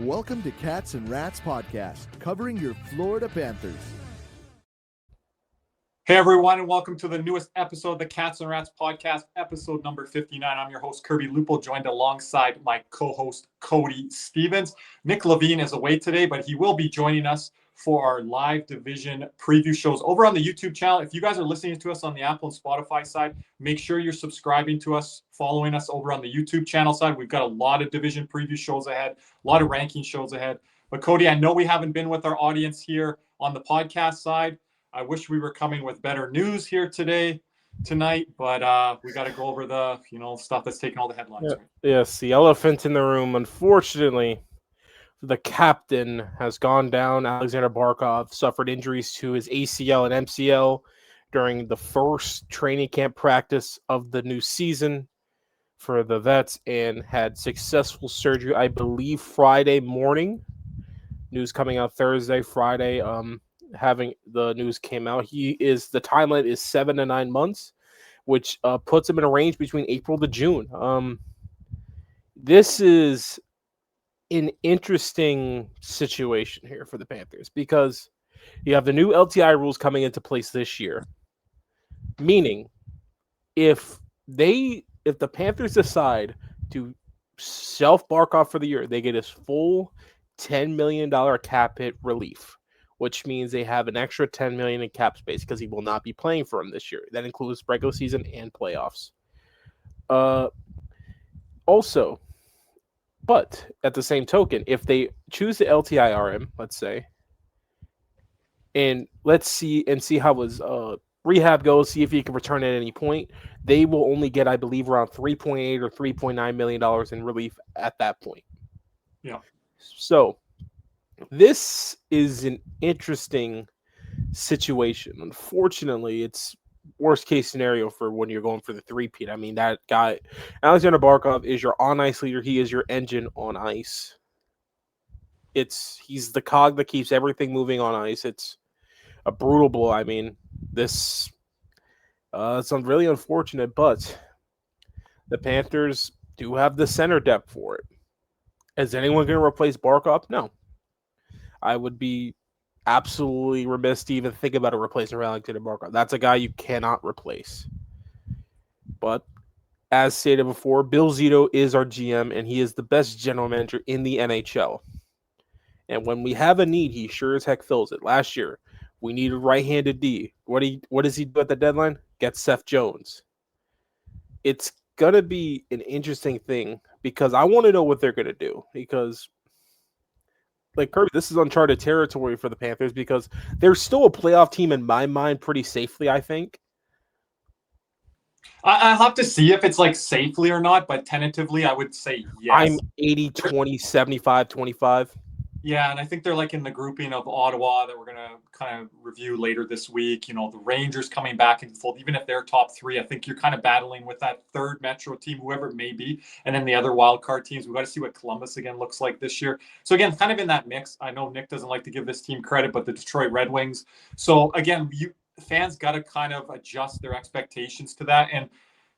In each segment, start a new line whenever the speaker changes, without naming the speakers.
Welcome to Cats and Rats Podcast, covering your Florida Panthers.
Hey everyone, and welcome to the newest episode of the Cats and Rats Podcast, episode number 59. I'm your host, Kirby Lupo, joined alongside my co-host, Cody Stevens. Nick Levine is away today, but he will be joining us for our live division preview shows over on the YouTube channel. If you guys are listening to us on the Apple and Spotify side, make sure you're subscribing to us, following us over on the YouTube channel side. We've got a lot of division preview shows ahead, a lot of ranking shows ahead. But Cody, I know we haven't been with our audience here on the podcast side. I wish we were coming with better news here tonight, but we got to go over the stuff that's taking all the headlines.
Yeah, right? Yes, the elephant in the room. Unfortunately, the captain has gone down. Aleksander Barkov suffered injuries to his ACL and MCL during the first training camp practice of the new season for the vets and had successful surgery, I believe, Friday morning. News coming out Thursday, Friday. Having the news came out, the timeline is 7 to 9 months, which puts him in a range between April to June. This is an interesting situation here for the Panthers because you have the new LTI rules coming into place this year, meaning if the Panthers decide to shelf Barkov for the year, they get his full $10 million cap hit relief, which means they have an extra $10 million in cap space because he will not be playing for him this year. That includes regular season and playoffs. Also, but at the same token, if they choose the LTIR him, let's say, and let's see how his rehab goes, see if he can return at any point, they will only get, I believe, around $3.8 or $3.9 million in relief at that point.
Yeah.
So this is an interesting situation. Unfortunately, it's worst case scenario for when you're going for the three-peat. I mean, that guy, Aleksander Barkov, is your on-ice leader. He is your engine on ice. He's the cog that keeps everything moving on ice. It's a brutal blow. I mean, it's really unfortunate, but the Panthers do have the center depth for it. Is anyone going to replace Barkov? No. I would be absolutely remiss to even think about a replacement for Aleksander Barkov. That's a guy you cannot replace. But as stated before, Bill Zito is our GM, and he is the best general manager in the NHL. And when we have a need, he sure as heck fills it. Last year, we needed right-handed D. What does he do at the deadline? Get Seth Jones. It's going to be an interesting thing because I want to know what they're going to do because Kirby, this is uncharted territory for the Panthers because they're still a playoff team in my mind pretty safely, I think.
I'll have to see if it's safely or not, but tentatively I would say yes.
I'm 80-20, 75-25.
Yeah, and I think they're in the grouping of Ottawa that we're going to kind of review later this week. The Rangers coming back into the fold. Even if they're top three, I think you're kind of battling with that third Metro team, whoever it may be, and then the other wild card teams. We've got to see what Columbus again looks like this year. So again, kind of in that mix. I know Nick doesn't like to give this team credit, but the Detroit Red Wings. So again, fans got to kind of adjust their expectations to that. And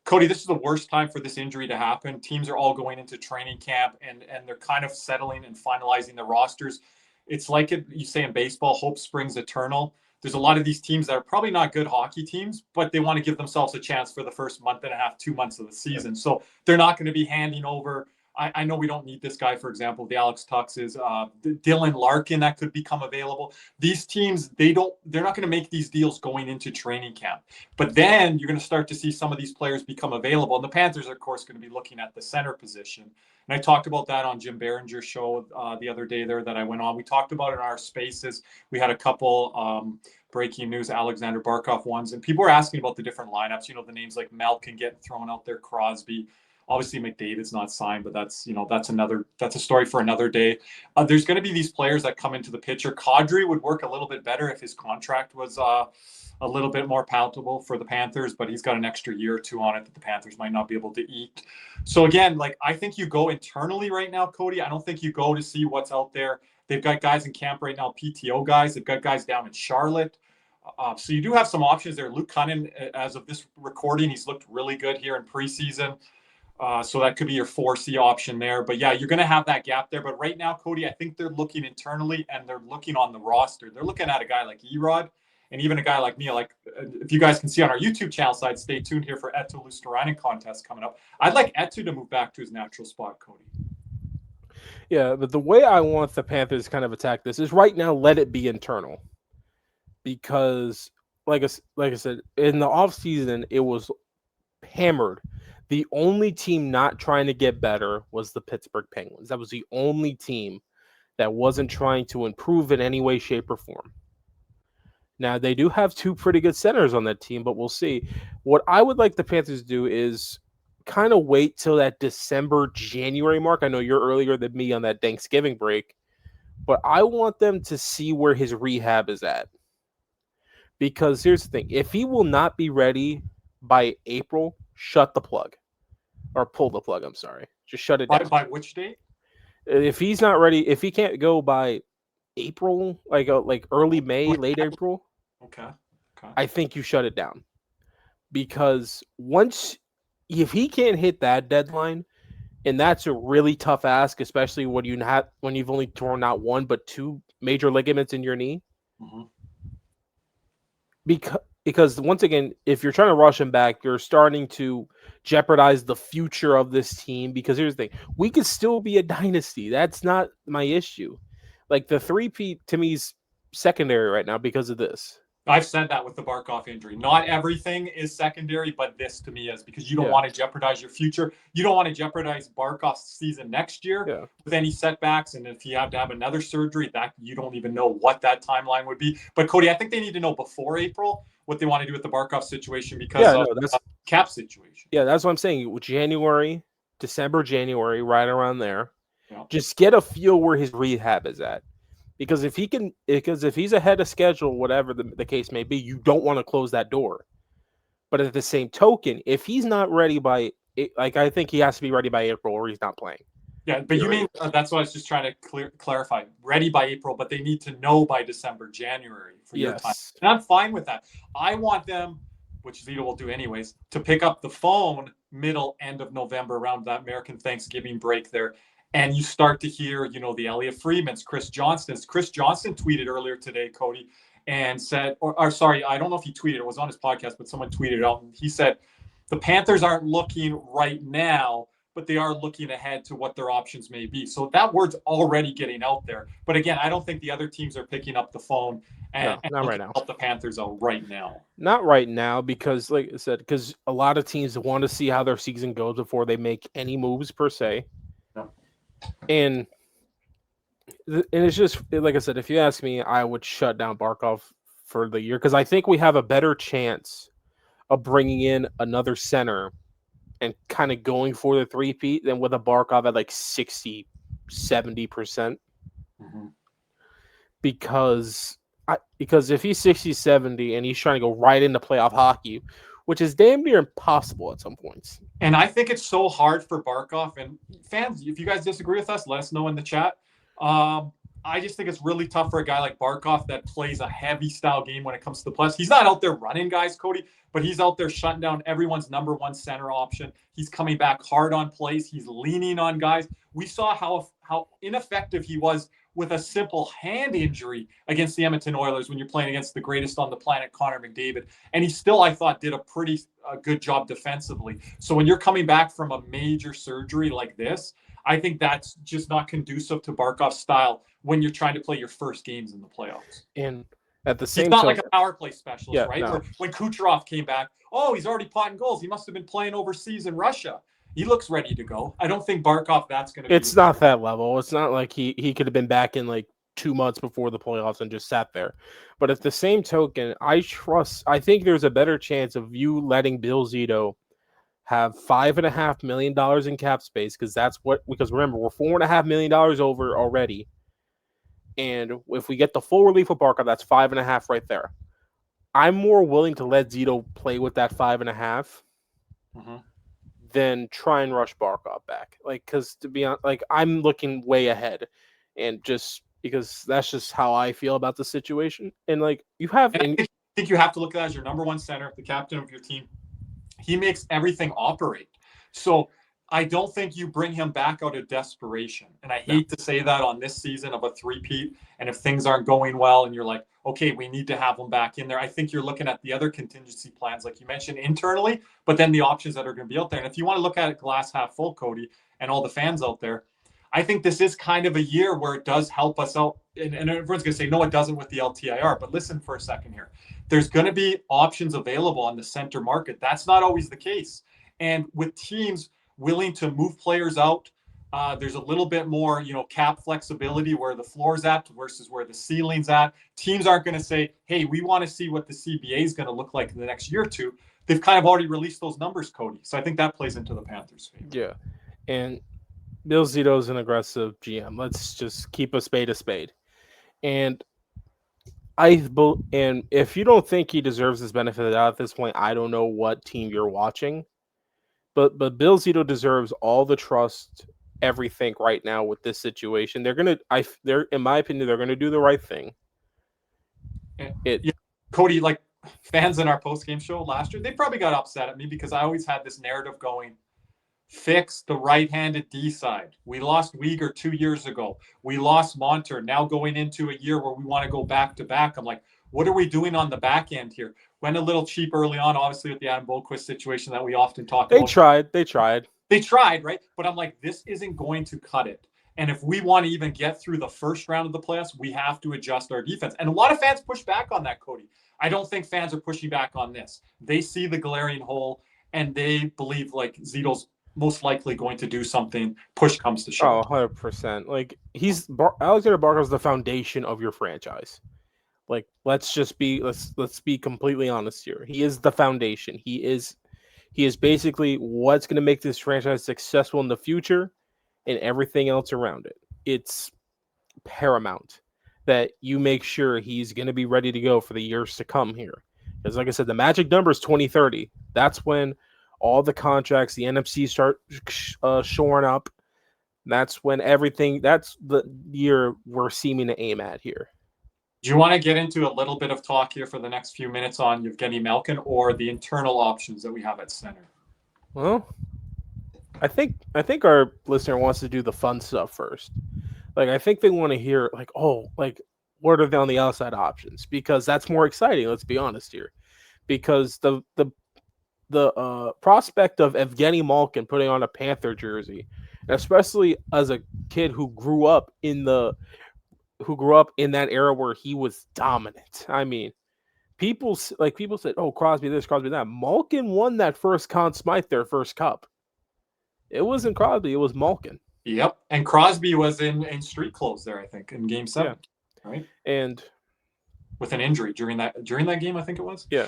Cody, this is the worst time for this injury to happen. Teams are all going into training camp and they're kind of settling and finalizing their rosters. It's like you say in baseball, hope springs eternal. There's a lot of these teams that are probably not good hockey teams, but they want to give themselves a chance for the first month and a half, 2 months of the season. Yeah. So they're not going to be handing over. I know we don't need this guy, for example, the Alex Tuxes, Dylan Larkin that could become available. These teams, they're not going to make these deals going into training camp. But then you're going to start to see some of these players become available. And the Panthers are, of course, going to be looking at the center position. And I talked about that on Jim Behringer's show the other day there that I went on. We talked about it in our spaces. We had a couple breaking news Aleksander Barkov ones. And people were asking about the different lineups. The names like Malkin getting thrown out there, Crosby. Obviously, McDavid's not signed, but that's a story for another day. There's going to be these players that come into the picture. Kadri would work a little bit better if his contract was a little bit more palatable for the Panthers, but he's got an extra year or two on it that the Panthers might not be able to eat. So again, I think you go internally right now, Cody. I don't think you go to see what's out there. They've got guys in camp right now, PTO guys. They've got guys down in Charlotte. So you do have some options there. Luke Cunnin, as of this recording, he's looked really good here in preseason. So that could be your 4C option there. But yeah, you're going to have that gap there. But right now, Cody, I think they're looking internally and they're looking on the roster. They're looking at a guy like Erod and even a guy like me. Like, if you guys can see on our YouTube channel side, stay tuned here for Eetu Luostarinen contest coming up. I'd like Eetu to move back to his natural spot, Cody.
Yeah, but the way I want the Panthers to kind of attack this is right now, let it be internal. Because, like I said, in the offseason, it was hammered. The only team not trying to get better was the Pittsburgh Penguins. That was the only team that wasn't trying to improve in any way, shape, or form. Now, they do have two pretty good centers on that team, but we'll see. What I would like the Panthers to do is kind of wait till that December, January mark. I know you're earlier than me on that Thanksgiving break, but I want them to see where his rehab is at. Because here's the thing. If he will not be ready by April, shut the plug. Or pull the plug, I'm sorry. Just shut it down.
By which date?
If he's not ready, if he can't go by April, like early May, late April,
okay.
I think you shut it down. Because if he can't hit that deadline, and that's a really tough ask, especially when you've only torn not one but two major ligaments in your knee.
Mm-hmm.
Because once again, if you're trying to rush him back, you're starting to jeopardize the future of this team. Because here's the thing, we could still be a dynasty. That's not my issue. Like the 3-peat to me is secondary right now because of this.
I've said that with the Barkov injury. Not everything is secondary, but this to me is because you don't want to jeopardize your future. You don't want to jeopardize Barkov's season next year with any setbacks. And if you have to have another surgery, that you don't even know what that timeline would be. But Cody, I think they need to know before April what they want to do with the Barkov situation because of the cap situation.
Yeah, that's what I'm saying. December, January, right around there. Yeah. Just get a feel where his rehab is at. Because if he's ahead of schedule, whatever the case may be, you don't want to close that door. But at the same token, if he's not ready I think he has to be ready by April or he's not playing.
Yeah, but you mean that's what I was just trying to clarify. Ready by April, but they need to know by December, January for your time. And I'm fine with that. I want them, which Zito will do anyways, to pick up the phone end of November around that American Thanksgiving break there. And you start to hear, the Elliot Friedmans, Chris Johnston's. Chris Johnston tweeted earlier today, Cody, and said, or sorry, I don't know if he tweeted, it was on his podcast, but someone tweeted it out. And he said, the Panthers aren't looking right now, but they are looking ahead to what their options may be. So that word's already getting out there. But again, I don't think the other teams are picking up the phone and
not right now.
Help the Panthers out right now.
Not right now, because like I said, because a lot of teams want to see how their season goes before they make any moves per se. And it's just, like I said, if you ask me, I would shut down Barkov for the year because I think we have a better chance of bringing in another center and kind of going for the 3-peat than with a Barkov at like 60, 70%.
Mm-hmm.
Because if he's 60, 70 and he's trying to go right into playoff hockey, which is damn near impossible at some points.
And I think it's so hard for Barkov. And fans, if you guys disagree with us, let us know in the chat. I just think it's really tough for a guy like Barkov that plays a heavy style game when it comes to the playoffs. He's not out there running guys, Cody, but he's out there shutting down everyone's number one center option. He's coming back hard on plays. He's leaning on guys. We saw how ineffective he was with a simple hand injury against the Edmonton Oilers when you're playing against the greatest on the planet, Connor McDavid. And he still, I thought, did a pretty good job defensively. So when you're coming back from a major surgery like this, I think that's just not conducive to Barkov's style when you're trying to play your first games in the playoffs.
And at the same
time, he's not
like
a power play specialist, right? No. When Kucherov came back, he's already potting goals. He must have been playing overseas in Russia. He looks ready to go. I don't think Barkov, that's going to be.
It's not that level. It's not like he could have been back in like 2 months before the playoffs and just sat there. But at the same token, I think there's a better chance of you letting Bill Zito have $5.5 million in cap space because remember, we're $4.5 million over already. And if we get the full relief of Barkov, that's 5.5 right there. I'm more willing to let Zito play with that 5.5 than try and rush Barkov back. Because to be honest, I'm looking way ahead, and just because that's just how I feel about the situation. And I
think you have to look at that as your number one center, the captain of your team. He makes everything operate. So I don't think you bring him back out of desperation. And I hate to say that on this season of a three-peat. And if things aren't going well and you're like, okay, we need to have him back in there, I think you're looking at the other contingency plans, like you mentioned, internally, but then the options that are going to be out there. And if you want to look at it glass half full, Cody, and all the fans out there, I think this is kind of a year where it does help us out. And everyone's going to say, no, it doesn't with the LTIR. But listen for a second here. There's going to be options available on the center market. That's not always the case. And with teams willing to move players out, there's a little bit more, cap flexibility where the floor's at versus where the ceiling's at. Teams aren't going to say, hey, we want to see what the CBA is going to look like in the next year or two. They've kind of already released those numbers, Cody. So I think that plays into the Panthers' favor.
Yeah. And Bill Zito's an aggressive GM. Let's just keep a spade. And if you don't think he deserves this benefit of the doubt at this point, I don't know what team you're watching. But Bill Zito deserves all the trust, everything right now with this situation. They're in my opinion, they're gonna do the right thing.
Cody, like fans in our post-game show last year, they probably got upset at me because I always had this narrative going, fix the right-handed D side. We lost Uyghur 2 years ago. We lost Monter. Now going into a year where we want to go back-to-back. I'm like, what are we doing on the back end here? Went a little cheap early on, obviously, with the Adam Boqvist situation that we often talk about.
They tried,
right? But I'm like, this isn't going to cut it. And if we want to even get through the first round of the playoffs, we have to adjust our defense. And a lot of fans push back on that, Cody. I don't think fans are pushing back on this. They see the glaring hole, and they believe, like, Zito's most likely going to do something. Push comes to shove.
100%. Like, Aleksander Barkov is the foundation of your franchise. Like, let's be completely honest here. He is the foundation. He is basically what's going to make this franchise successful in the future and everything else around it. It's paramount that you make sure he's going to be ready to go for the years to come here. Because like I said, the magic number is 2030. That's when all the contracts, the NFC start shoring up. That's when that's the year we're seeming to aim at here.
Do you want to get into a little bit of talk here for the next few minutes on Evgeny Malkin or the internal options that we have at center?
Well, I think our listener wants to do the fun stuff first. Like, I think they want to hear, like, what are on the outside options? Because that's more exciting, let's be honest here. Because the prospect of Evgeny Malkin putting on a Panther jersey, especially as a kid who grew up in that era where he was dominant. I mean, people said, "Oh, Crosby this, Crosby that." Malkin won that first Conn Smythe, their first cup. It wasn't Crosby; it was Malkin.
Yep, and Crosby was in street clothes there, I think, in Game 7, right?
And
with an injury during that game, I think it was.
Yeah,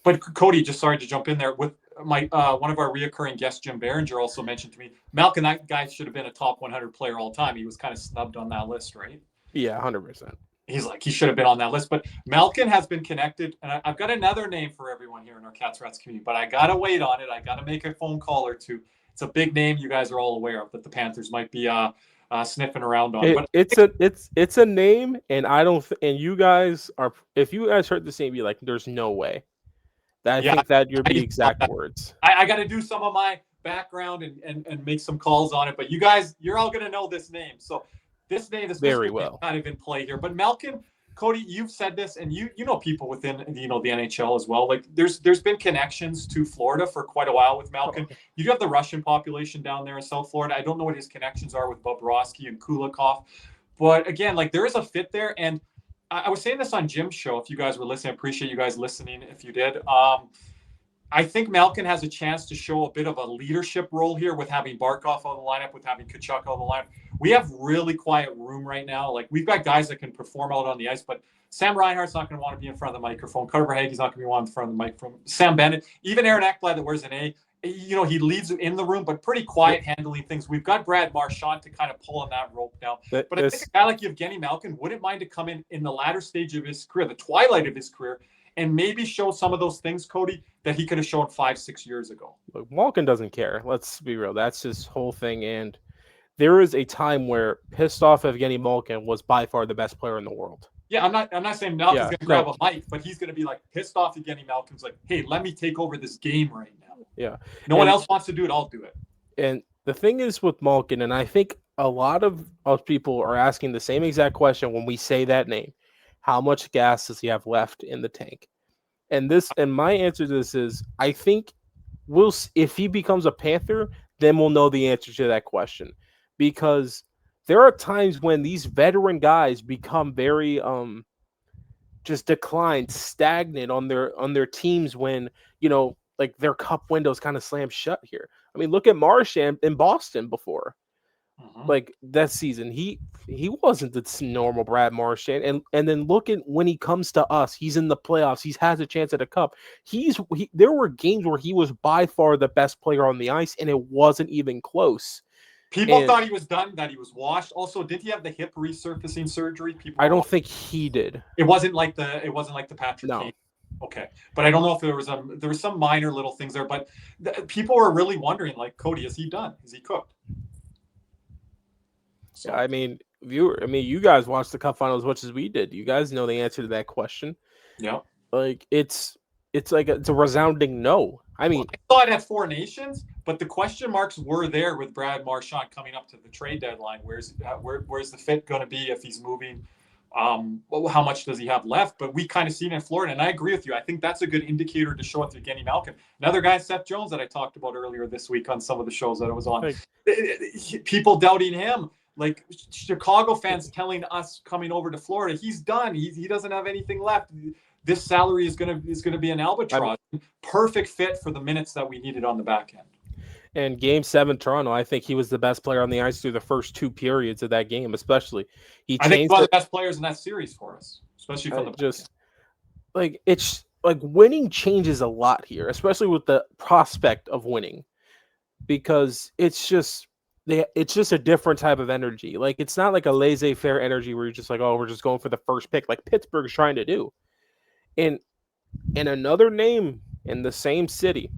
but Cody, just sorry to jump in there. With my one of our reoccurring guests, Jim Behringer, also mentioned to me, Malkin, that guy should have been a top 100 player all time. He was kind of snubbed on that list, right?
Yeah, 100%.
He's like, he should have been on that list. But Malkin has been connected, and I've got another name for everyone here in our Cats Rats community, but I got to wait on it. I got to make a phone call or two. It's a big name you guys are all aware of that the Panthers might be sniffing around on.
It's a name, and and you guys are, if you guys heard the name, be like, there's no way. I think that you're the exact words.
I got to do some of my background and make some calls on it, but you guys, you're all going to know this name. So this name is
very well
kind of in play here. But Malkin, Cody, you've said this, and you know people within the NHL as well. Like there's been connections to Florida for quite a while with Malkin. You do have the Russian population down there in South Florida. I don't know what his connections are with Bobrovsky and Kulikov, but again, like there is a fit there. And I was saying this on Jim's show. If you guys were listening, I appreciate you guys listening. If you did, I think Malkin has a chance to show a bit of a leadership role here with having Barkov on the lineup, with having Tkachuk on the lineup. We have really quiet room right now. Like we've got guys that can perform out on the ice, but Sam Reinhart's not going to want to be in front of the microphone. Carter Hage's not going to be in front of the microphone. Sam Bennett, even Aaron Ekblad that wears an A, he leads in the room, but pretty quiet handling things. We've got Brad Marchand to kind of pull on that rope now. But I think a guy like Evgeny Malkin wouldn't mind to come in the latter stage of his career, the twilight of his career, and maybe show some of those things, Cody, that he could have shown 5-6 years ago.
Look, Malkin doesn't care. Let's be real. That's his whole thing. And there is a time where pissed off Evgeny Malkin was by far the best player in the world.
Yeah, I'm not saying Malkin's going to grab a mic, but he's going to be like pissed off. Evgeny Malkin's like, hey, let me take over this game right now.
Yeah.
No one else wants to do it. I'll do it.
And the thing is with Malkin, and I think a lot of us people are asking the same exact question when we say that name. How much gas does he have left in the tank? And my answer to this is I think if he becomes a Panther, then we'll know the answer to that question. Because there are times when these veteran guys become very just declined, stagnant on their teams when, like their cup windows kind of slam shut here. I mean, look at Marchand in Boston before. Like that season, he wasn't the normal Brad Marchand, and then look at when he comes to us, he's in the playoffs, he has a chance at a cup. There were games where he was by far the best player on the ice, and it wasn't even close.
People thought he was done, that he was washed. Also, did he have the hip resurfacing surgery?
I don't think he did.
It wasn't like the Patrick
No.
Kane. Okay, but I don't know if there was some minor little things there, but people were really wondering, like, Cody, is he done? Is he cooked?
So, I mean, you guys watched the Cup final as much as we did. You guys know the answer to that question.
Yeah.
Like it's a resounding no. I mean,
I thought it had 4 nations, but the question marks were there with Brad Marchand coming up to the trade deadline. Where's the fit going to be if he's moving? How much does he have left? But we kind of seen it in Florida, and I agree with you. I think that's a good indicator to show with Evgeny Malkin. Another guy, Seth Jones, that I talked about earlier this week on some of the shows that I was on. People doubting him. Like Chicago fans telling us coming over to Florida, he's done. He doesn't have anything left. This salary is gonna be an albatross. Perfect fit for the minutes that we needed on the back end.
And Game 7 Toronto, I think he was the best player on the ice through the first 2 periods of that game, especially.
I think one of the best players in that series for us, especially from the
just like it's like winning changes a lot here, especially with the prospect of winning, because it's just a different type of energy. Like it's not like a laissez-faire energy where you're just like, oh, we're just going for the first pick, like Pittsburgh's trying to do. And another name in the same city,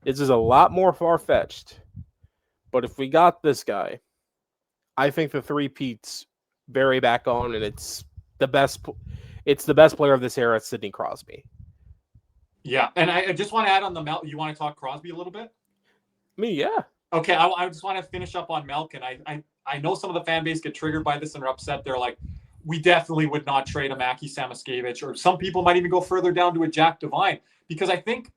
this is a lot more far-fetched. But if we got this guy, I think the three-peat's very back on, and it's the best player of this era, Sidney Crosby.
Yeah, and I just want to add on the Mel. You want to talk Crosby a little bit?
Yeah.
Okay, I just want to finish up on Malkin. I know some of the fan base get triggered by this and are upset. They're like, we definitely would not trade a Mackie Samoskevich, or some people might even go further down to a Jack Devine, because I think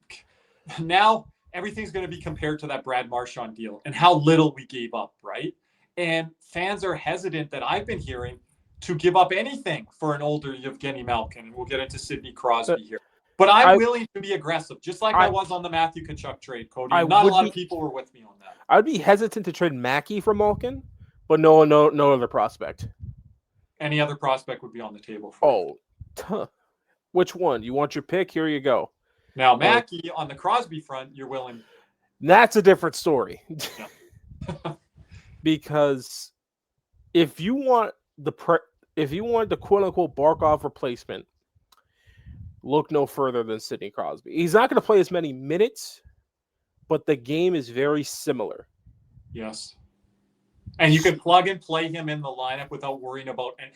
now everything's going to be compared to that Brad Marchand deal and how little we gave up, right? And fans are hesitant, that I've been hearing, to give up anything for an older Evgeny Malkin, and we'll get into Sidney Crosby here. But I'm willing to be aggressive, just like I was on the Matthew Tkachuk trade, Cody. Not a lot of people were with me on that.
I'd be hesitant to trade Mackey for Malkin, but no other prospect.
Any other prospect would be on the table for
Which one? You want your pick? Here you go.
Now, Mackey, on the Crosby front, you're willing.
That's a different story.
Yeah.
Because if you want the quote-unquote Barkov replacement, look no further than Sidney Crosby. He's not going to play as many minutes, but the game is very similar.
Yes. And you can plug and play him in the lineup without worrying about, and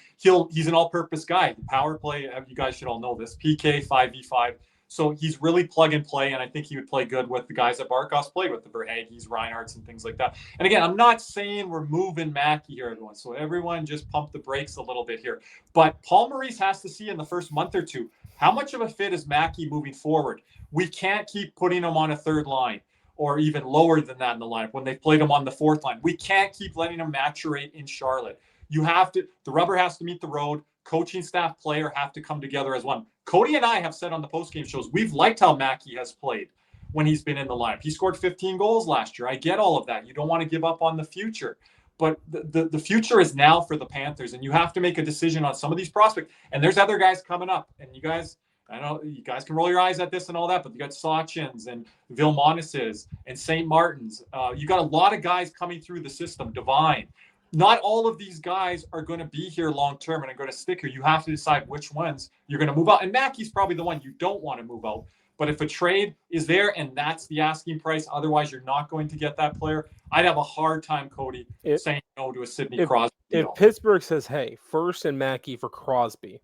he's an all-purpose guy. Power play, you guys should all know this. PK, 5v5. So he's really plug and play, and I think he would play good with the guys that Barkov's played with, the Verhaeghes, Reinhardts, and things like that. And again, I'm not saying we're moving Mackey here, everyone. So everyone just pump the brakes a little bit here. But Paul Maurice has to see in the first month or two, how much of a fit is Mackey moving forward? We can't keep putting him on a third line or even lower than that in the lineup when they've played him on the fourth line. We can't keep letting him maturate in Charlotte. The rubber has to meet the road. Coaching staff, player have to come together as one. Cody and I have said on the postgame shows, we've liked how Mackey has played when he's been in the lineup. He scored 15 goals last year. I get all of that. You don't want to give up on the future. But the future is now for the Panthers, and you have to make a decision on some of these prospects. And there's other guys coming up. And you guys, I know you guys can roll your eyes at this and all that, but you got Sachins and Vilmonis's and St. Martin's. You got a lot of guys coming through the system. Devine. Not all of these guys are going to be here long-term and are going to stick here. You have to decide which ones you're going to move out. And Mackey's probably the one you don't want to move out. But if a trade is there and that's the asking price, otherwise you're not going to get that player, I'd have a hard time, Cody, saying no to a Sidney Crosby deal.
If Pittsburgh says, hey, first and Mackey for Crosby,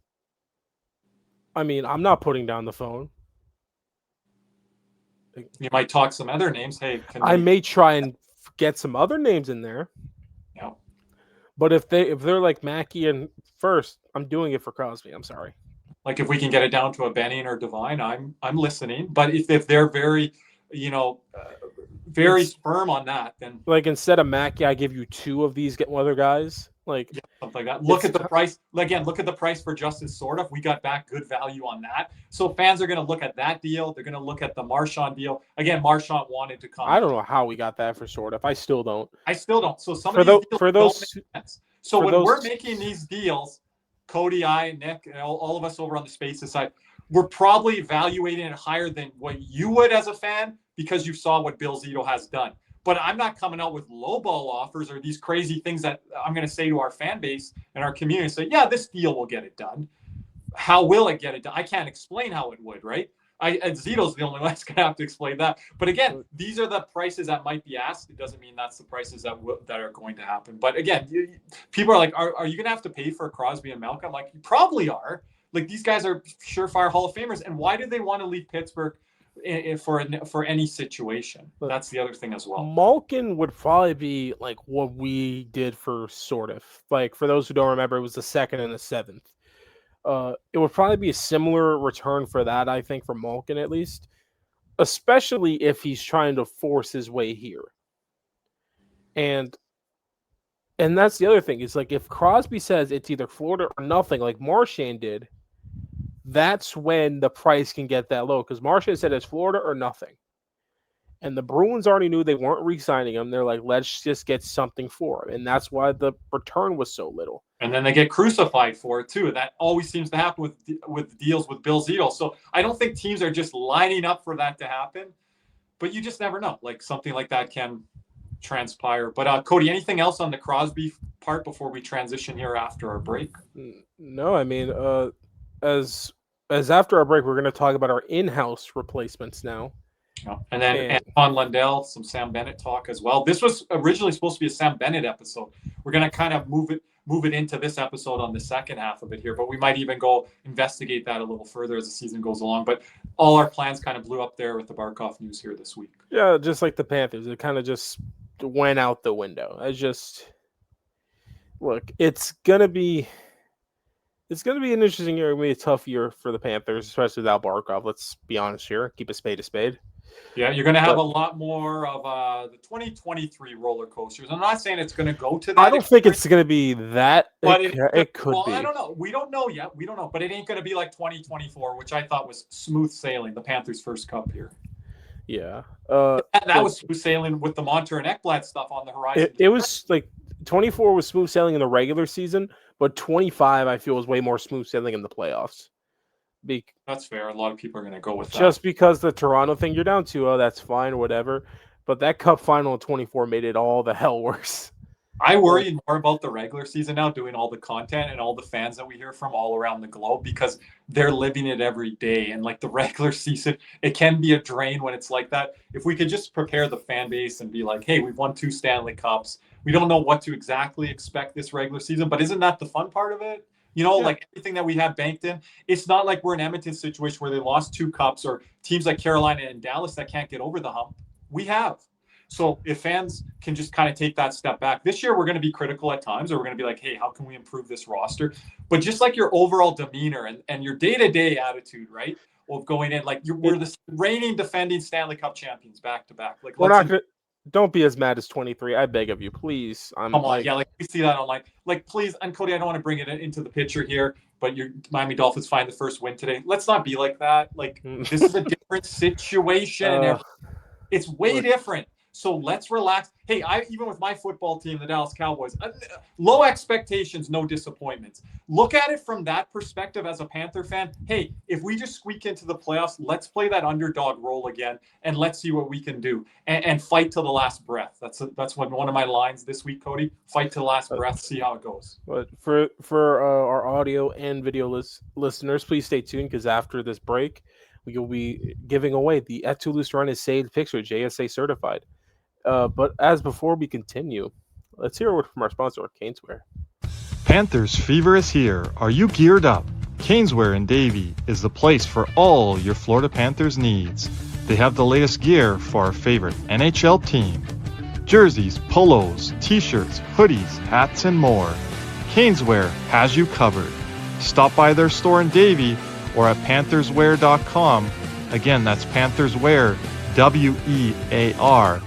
I mean, I'm not putting down the phone.
You might talk some other names. Hey,
I may try and get some other names in there.
Yeah.
But if they're like Mackey and first, I'm doing it for Crosby. I'm sorry.
Like if we can get it down to a Benning or Devine, I'm listening. But if they're very, very firm on that, then
like instead of Mackey, I give you 2 of these other guys. Like
something like that. Look at the price. Again, look at the price for Justin Sorda. We got back good value on that. So fans are going to look at that deal. They're going to look at the Marchand deal. Again, Marchand wanted to come.
I don't know how we got that for Sorda. I still don't.
So some of these deals
for those
don't make sense. So when we're making these deals, Cody, I, Nick, and all of us over on the Spaces side, we're probably evaluating it higher than what you would as a fan because you saw what Bill Zito has done. But I'm not coming out with lowball offers or these crazy things that I'm going to say to our fan base and our community. Say, yeah, this deal will get it done. How will it get it done? I can't explain how it would, right? Zito's the only one that's going to have to explain that. But again, these are the prices that might be asked. It doesn't mean that's the prices that are going to happen. But again, people are like, are you going to have to pay for Crosby and Malcolm? Like, you probably are. Like, these guys are surefire Hall of Famers. And why do they want to leave Pittsburgh for any situation? That's the other thing as well.
Malkin would probably be like what we did for sort of. Like, for those who don't remember, it was the 2nd and the 7th. It would probably be a similar return for that, I think, for Malkin at least, especially if he's trying to force his way here. And that's the other thing. Is like if Crosby says it's either Florida or nothing, like Marchand did, that's when the price can get that low. Because Marchand said it's Florida or nothing. And the Bruins already knew they weren't re-signing him. They're like, let's just get something for him. And that's why the return was so little.
And then they get crucified for it, too. That always seems to happen with deals with Bill Zito. So I don't think teams are just lining up for that to happen. But you just never know. Like, something like that can transpire. But, Cody, anything else on the Crosby part before we transition here after our break?
No, I mean, as after our break, we're going to talk about our in-house replacements now.
And then Anton Lundell, some Sam Bennett talk as well. This was originally supposed to be a Sam Bennett episode. We're going to kind of move it into this episode on the second half of it here, but we might even go investigate that a little further as the season goes along. But all our plans kind of blew up there with the Barkov news here this week.
Yeah, just like the Panthers, it kind of just went out the window. It's gonna be an interesting year. It's gonna be a tough year for the Panthers, especially without Barkov. Let's be honest here. Keep a spade a spade.
Yeah, you're going to have a lot more of the 2023 roller coasters. I'm not saying it's going to go to that.
I don't think it's going to be that.
But
it could be.
I don't know. We don't know yet. We don't know. But it ain't going to be like 2024, which I thought was smooth sailing, the Panthers' first cup here.
Yeah.
That was smooth sailing with the Monter and Ekblad stuff on the horizon.
It was like 24 was smooth sailing in the regular season, but 25 I feel was way more smooth sailing in the playoffs.
That's fair. A lot of people are going to go with that.
Just because the Toronto thing, you're down 2-0, that's fine, whatever. But that cup final in 24 made it all the hell worse.
I worry more about the regular season now, doing all the content and all the fans that we hear from all around the globe, because they're living it every day. And like the regular season, it can be a drain when it's like that. If we could just prepare the fan base and be like, hey, we've won 2 Stanley Cups. We don't know what to exactly expect this regular season, but isn't that the fun part of it? Like everything that we have banked in, it's not like we're in Edmonton's situation where they lost 2 cups or teams like Carolina and Dallas that can't get over the hump. We have. So if fans can just kind of take that step back, this year we're going to be critical at times, or we're going to be like, hey, how can we improve this roster? But just like your overall demeanor and your day-to-day attitude, right, of going in, like we're the reigning defending Stanley Cup champions back to back. Like
don't be as mad as 23. I beg of you, please.
Come on, yeah, like we see that online. Like, please, and Cody, I don't want to bring it into the picture here, but your Miami Dolphins find the first win today. Let's not be like that. Like, this is a different situation, and it's way different. So let's relax. Hey, even with my football team, the Dallas Cowboys, low expectations, no disappointments. Look at it from that perspective as a Panther fan. Hey, if we just squeak into the playoffs, let's play that underdog role again, and let's see what we can do, and fight till the last breath. That's one of my lines this week, Cody. Fight till the last breath, see how it goes.
But for our audio and video listeners, please stay tuned, because after this break, we will be giving away the Eetu Luostarinen saved picture, JSA certified. But as before we continue, let's hear a word from our sponsor, Caneswear.
Panthers fever is here. Are you geared up? Caneswear in Davie is the place for all your Florida Panthers needs. They have the latest gear for our favorite NHL team. Jerseys, polos, t-shirts, hoodies, hats, and more. Caneswear has you covered. Stop by their store in Davie or at pantherswear.com. Again, that's pantherswear, WEAR.com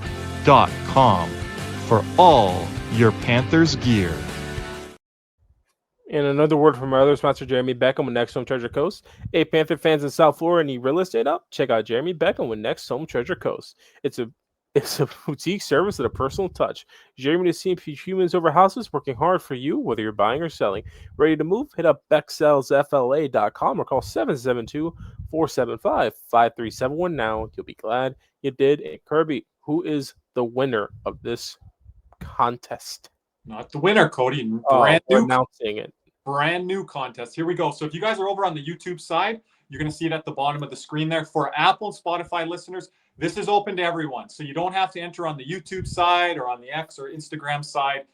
for all your Panthers gear.
And another word from our other sponsor, Jeremy Beckham with Next Home Treasure Coast. Hey, Panther fans in South Florida need real estate up? Check out Jeremy Beckham with Next Home Treasure Coast. It's a boutique service with a personal touch. Jeremy is seeing humans over houses, working hard for you, whether you're buying or selling. Ready to move? Hit up BeckSellsFLA.com or call 772-475-5371 now. You'll be glad you did. And Kirby, who is the winner of this contest?
Not the winner, Cody.
We're announcing it.
Brand new contest. Here we go. So if you guys are over on the YouTube side, you're going to see it at the bottom of the screen there. For Apple and Spotify listeners, this is open to everyone. So you don't have to enter on the YouTube side or on the X or Instagram side.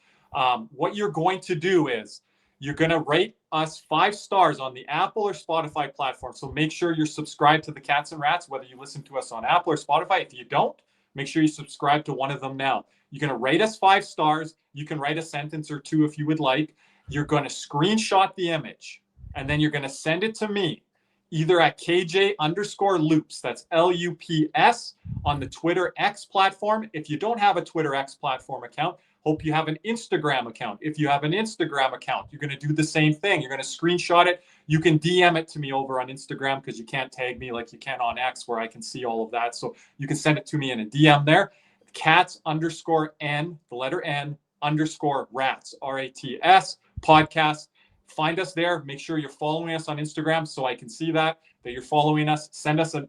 What you're going to do is you're going to rate us 5 stars on the Apple or Spotify platform. So make sure you're subscribed to the Cats and Rats, whether you listen to us on Apple or Spotify. If you don't, make sure you subscribe to one of them now. You're going to rate us 5 stars. You can write a sentence or 2 if you would like. You're going to screenshot the image, and then you're going to send it to me, either at KJ_loops, that's LUPS, on the Twitter X platform. If you don't have a Twitter X platform account, hope you have an Instagram account. If you have an Instagram account, you're going to do the same thing. You're going to screenshot it. You can DM it to me over on Instagram because you can't tag me like you can on X where I can see all of that. So you can send it to me in a DM there. Cats_N, the letter N, _rats, RATS, podcast. Find us there. Make sure you're following us on Instagram so I can see that you're following us. Send us a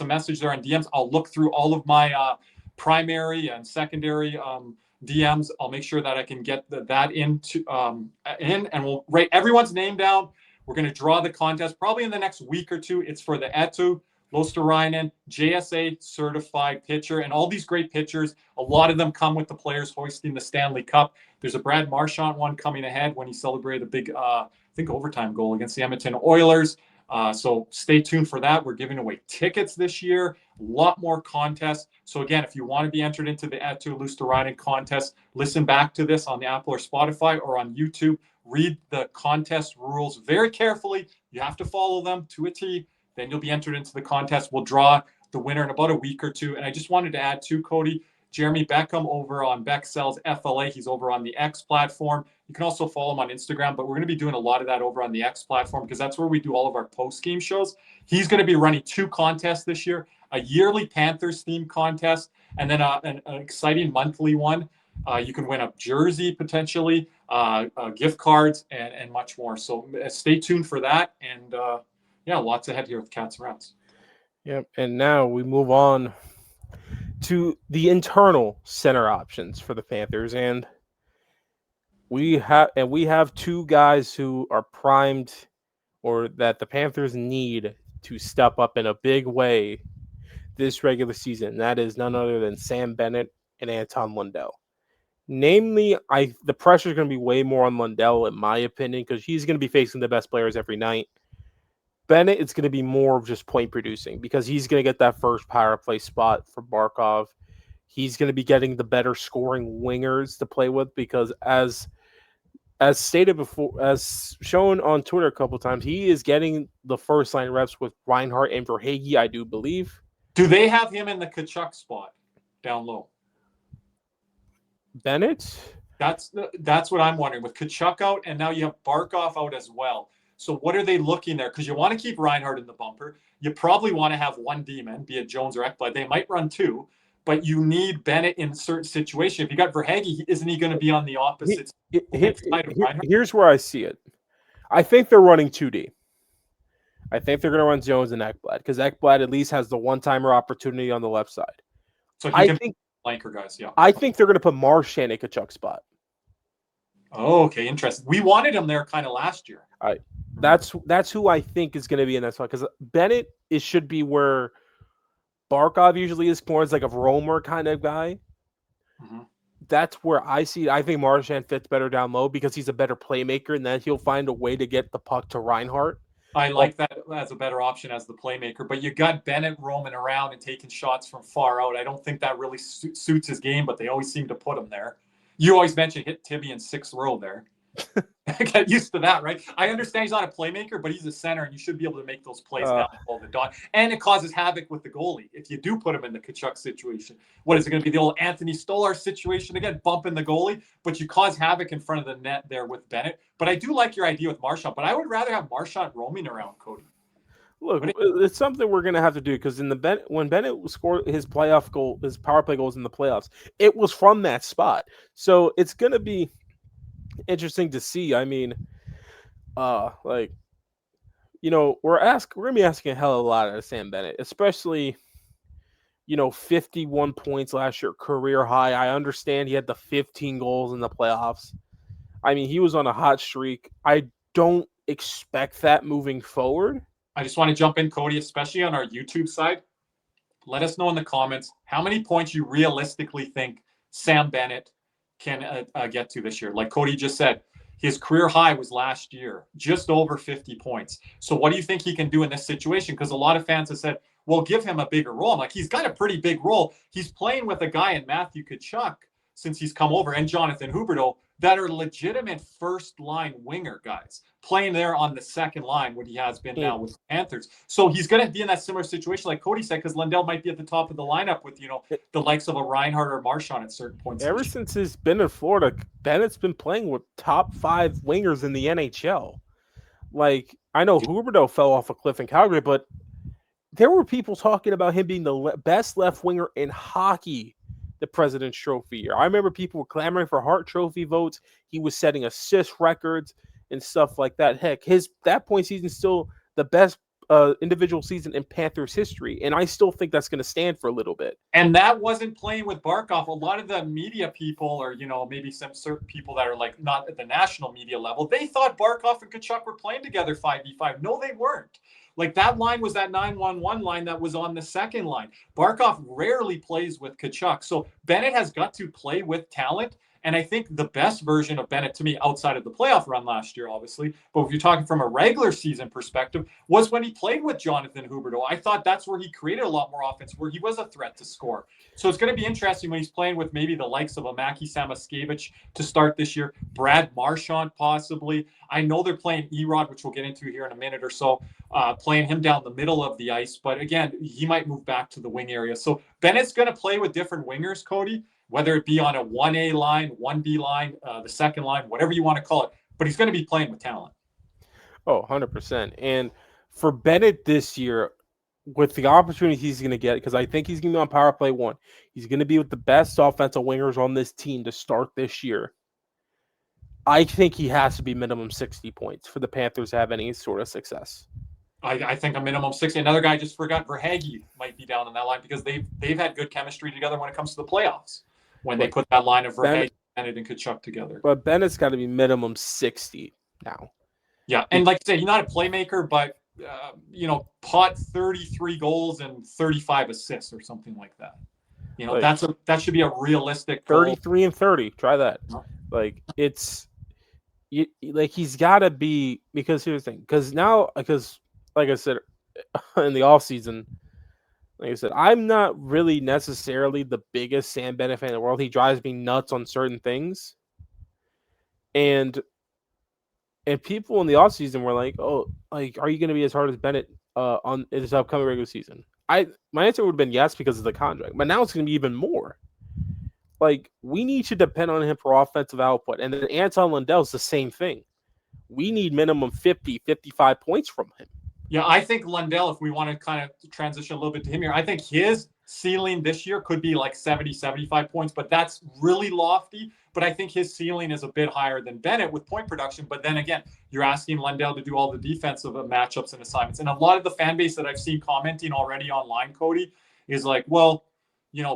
message there on DMs. I'll look through all of my primary and secondary DMs. I'll make sure that I can get that in, and we'll write everyone's name down. We're going to draw the contest probably in the next week or 2. It's for the Eetu Luostarinen JSA certified pitcher, and all these great pitchers. A lot of them come with the players hoisting the Stanley Cup. There's a Brad Marchand one coming ahead when he celebrated a big, I think, overtime goal against the Edmonton Oilers. So stay tuned for that. We're giving away tickets this year, a lot more contests. So again, if you want to be entered into the Eetu Luostarinen contest, listen back to this on the Apple or Spotify or on YouTube. Read the contest rules very carefully. You have to follow them to a T. Then you'll be entered into the contest. We'll draw the winner in about a week or 2. And I just wanted to add too, Cody, Jeremy Beckham over on BeckSellsFLA. He's over on the X platform. You can also follow him on Instagram, but we're going to be doing a lot of that over on the X platform because that's where we do all of our post-game shows. He's going to be running 2 contests this year, a yearly Panthers themed contest, and then an exciting monthly one. You can win a jersey potentially, gift cards, and much more. So stay tuned for that. And lots ahead here with Cats and Rats.
Yep. And now we move on to the internal center options for the Panthers. And we have 2 guys who are primed, or that the Panthers need to step up in a big way this regular season. That is none other than Sam Bennett and Anton Lundell. Namely, the pressure is going to be way more on Lundell, in my opinion, because he's going to be facing the best players every night. Bennett, it's going to be more of just point producing because he's going to get that first power play spot for Barkov. He's going to be getting the better scoring wingers to play with because as stated before, as shown on Twitter a couple times, he is getting the first line reps with Reinhart and Verhaeghe, I do believe.
Do they have him in the Tkachuk spot down low?
Bennett?
That's what I'm wondering. With Tkachuk out, and now you have Barkov out as well. So what are they looking there? Because you want to keep Reinhart in the bumper. You probably want to have one D-man, be it Jones or Ekblad. They might run 2, but you need Bennett in certain situations. If you got Verhaeghe, isn't he going to be on the opposite side of Reinhart?
Here's where I see it. I think they're running 2D. I think they're going to run Jones and Ekblad because Ekblad at least has the one-timer opportunity on the left side.
So he can flanker guys, yeah.
I think they're going to put Marchand in a Tkachuk spot.
Oh, okay, interesting. We wanted him there kind of last year.
That's who I think is going to be in that spot because Bennett should be where Barkov usually is, more as like a roamer kind of guy.
Mm-hmm.
That's where I see it. I think Marchand fits better down low because he's a better playmaker, and then he'll find a way to get the puck to Reinhart.
I like that as a better option as the playmaker, but you got Bennett roaming around and taking shots from far out. I don't think that really suits his game, but they always seem to put him there. You always mention hit Timmy in 6th row there. Get used to that, right? I understand he's not a playmaker, but he's a center, and you should be able to make those plays down the dot. And it causes havoc with the goalie if you do put him in the Tkachuk situation. What is it going to be, the old Anthony Stolar situation again, bumping the goalie? But you cause havoc in front of the net there with Bennett. But I do like your idea with Marchand, but I would rather have Marchand roaming around, Cody.
Look, it's something we're going to have to do because when Bennett scored his playoff goal, his power play goals in the playoffs, it was from that spot. So it's going to be interesting to see. I mean, we're gonna be asking a hell of a lot out of Sam Bennett, especially 51 points last year, career high. I understand he had the 15 goals in the playoffs. I mean, he was on a hot streak. I don't expect that moving forward.
I just want to jump in, Cody, especially on our YouTube side. Let us know in the comments how many points you realistically think Sam Bennett can get to this year. Like Cody just said, his career high was last year, just over 50 points. So what do you think he can do in this situation? Because a lot of fans have said, well, give him a bigger role. I'm like, he's got a pretty big role. He's playing with a guy in Matthew Tkachuk since he's come over, and Jonathan Huberdeau, that are legitimate first-line winger guys, playing there on the second line when he has been now with the Panthers. So he's going to be in that similar situation like Cody said, because Lundell might be at the top of the lineup with, the likes of a Reinhardt or Marchand at certain points.
Ever since he's been in Florida, Bennett's been playing with top 5 wingers in the NHL. Like, I know Huberdeau fell off a cliff in Calgary, but there were people talking about him being the best left winger in hockey the President's Trophy year. I remember people were clamoring for Hart Trophy votes. He was setting assist records and stuff like that. Heck, that point season is still the best individual season in Panthers history, and I still think that's going to stand for a little bit.
And that wasn't playing with Barkov. A lot of the media people, or maybe some certain people that are like not at the national media level, they thought Barkov and Tkachuk were playing together 5v5. No, they weren't. Like, that line was that 9-1-1 line that was on the second line. Barkov rarely plays with Tkachuk. So Bennett has got to play with talent. And I think the best version of Bennett, to me, outside of the playoff run last year, obviously, but if you're talking from a regular season perspective, was when he played with Jonathan Huberdeau. I thought that's where he created a lot more offense, where he was a threat to score. So it's going to be interesting when he's playing with maybe the likes of a Maki Samoskevich to start this year, Brad Marchand possibly. I know they're playing Erod, which we'll get into here in a minute or so, playing him down the middle of the ice. But again, he might move back to the wing area. So Bennett's going to play with different wingers, Cody, whether it be on a 1A line, 1B line, the second line, whatever you want to call it. But he's going to be playing with talent.
Oh, 100%. And for Bennett this year, with the opportunities he's going to get, because I think he's going to be on power play 1, he's going to be with the best offensive wingers on this team to start this year. I think he has to be minimum 60 points for the Panthers to have any sort of success.
I think a minimum 60. Another guy I just forgot, Verhaeghe might be down on that line because they've had good chemistry together when it comes to the playoffs. When they put that line of Verhaeghe, Bennett, and Tkachuk together.
But Bennett's got to be minimum 60 now.
Yeah, and like I said, he's not a playmaker, but pot 33 goals and 35 assists or something like that. That should be a realistic
33 and 30. Try that. Like, he's got to be, because here's the thing. Because like I said in the offseason, like I said, I'm not really necessarily the biggest Sam Bennett fan in the world. He drives me nuts on certain things. And people in the offseason were like, oh, like, are you going to be as hard as Bennett on this upcoming regular season? My answer would have been yes because of the contract. But now it's going to be even more. Like, we need to depend on him for offensive output. And then Anton Lundell's the same thing. We need minimum 50, 55 points from him.
Yeah, I think Lundell, if we want to kind of transition a little bit to him here, I think his ceiling this year could be like 70, 75 points, but that's really lofty. But I think his ceiling is a bit higher than Bennett with point production. But then again, you're asking Lundell to do all the defensive matchups and assignments. And a lot of the fan base that I've seen commenting already online, Cody, is like, well,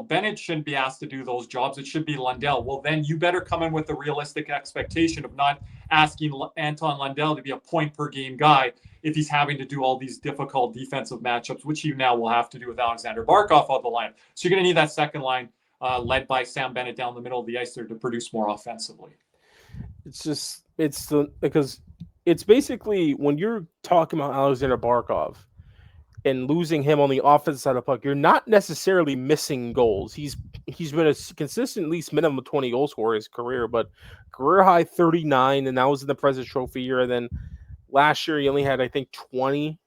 Bennett shouldn't be asked to do those jobs. It should be Lundell. Well, then you better come in with a realistic expectation of not asking Anton Lundell to be a point-per-game guy if he's having to do all these difficult defensive matchups, which he now will have to do with Aleksander Barkov on the line. So you're going to need that second line led by Sam Bennett down the middle of the ice there to produce more offensively.
Because it's basically when you're talking about Aleksander Barkov and losing him on the offensive side of the puck, you're not necessarily missing goals. He's been a consistent, at least minimum 20 goal scorer his career, but career high 39, and that was in the President's Trophy year. And then last year he only had, I think, 20.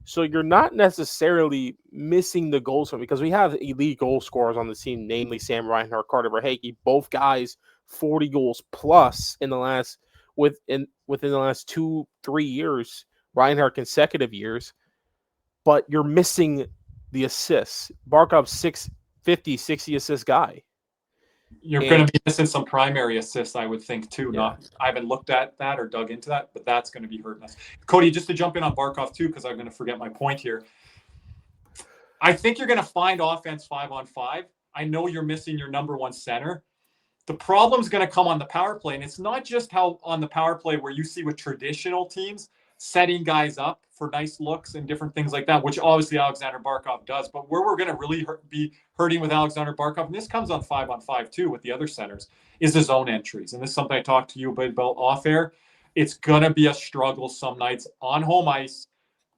So you're not necessarily missing the goals from, because we have elite goal scorers on the team, namely Sam Reinhart, Carter Verhaeghe, both guys 40 goals plus in the last within the last 2-3 years, Reinhart consecutive years. But you're missing the assists. Barkov's 60 assist guy.
You're going to be missing some primary assists, I would think, too.
Yeah.
I haven't looked at that or dug into that, but that's going to be hurting us. Cody, just to jump in on Barkov, too, because I'm going to forget my point here. I think you're going to find offense 5-on-5. I know you're missing your number one center. The problem's going to come on the power play, and it's not just how on the power play where you see with traditional teams setting guys up for nice looks and different things like that, which obviously Aleksander Barkov does. But where we're going to really be hurting with Aleksander Barkov, and this comes on 5-on-5 too with the other centers, is the zone entries. And this is something I talked to you about off air. It's going to be a struggle some nights on home ice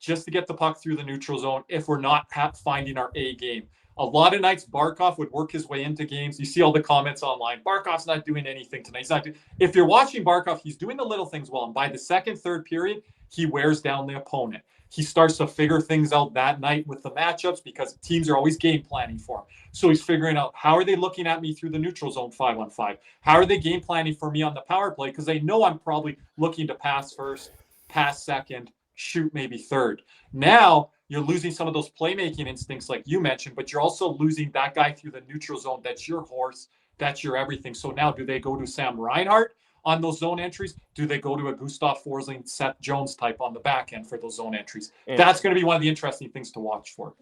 just to get the puck through the neutral zone if we're not finding our A game. A lot of nights, Barkov would work his way into games. You see all the comments online. Barkov's not doing anything tonight. If you're watching Barkov, he's doing the little things well. And by the second, third period, he wears down the opponent. He starts to figure things out that night with the matchups because teams are always game planning for him. So he's figuring out, how are they looking at me through the neutral zone 5-on-5? How are they game planning for me on the power play? Because they know I'm probably looking to pass first, pass second, shoot maybe third. Now you're losing some of those playmaking instincts like you mentioned, but you're also losing that guy through the neutral zone. That's your horse. That's your everything. So now do they go to Sam Reinhart on those zone entries? Do they go to a Gustav Forsling, Seth Jones type on the back end for those zone entries? That's going to be one of the interesting things to watch for.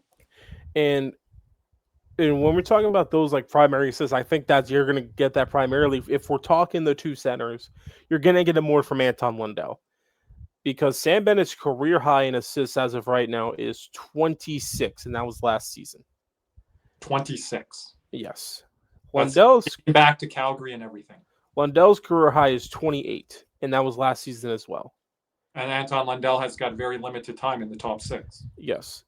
And when we're talking about those like primary assists, I think that you're going to get that primarily. If we're talking the two centers, you're going to get it more from Anton Lundell. Because Sam Bennett's career high in assists as of right now is 26, and that was last season.
26.
Yes. Lundell's
back to Calgary and everything.
Lundell's career high is 28, and that was last season as well.
And Anton Lundell has got very limited time in the top 6.
Yes.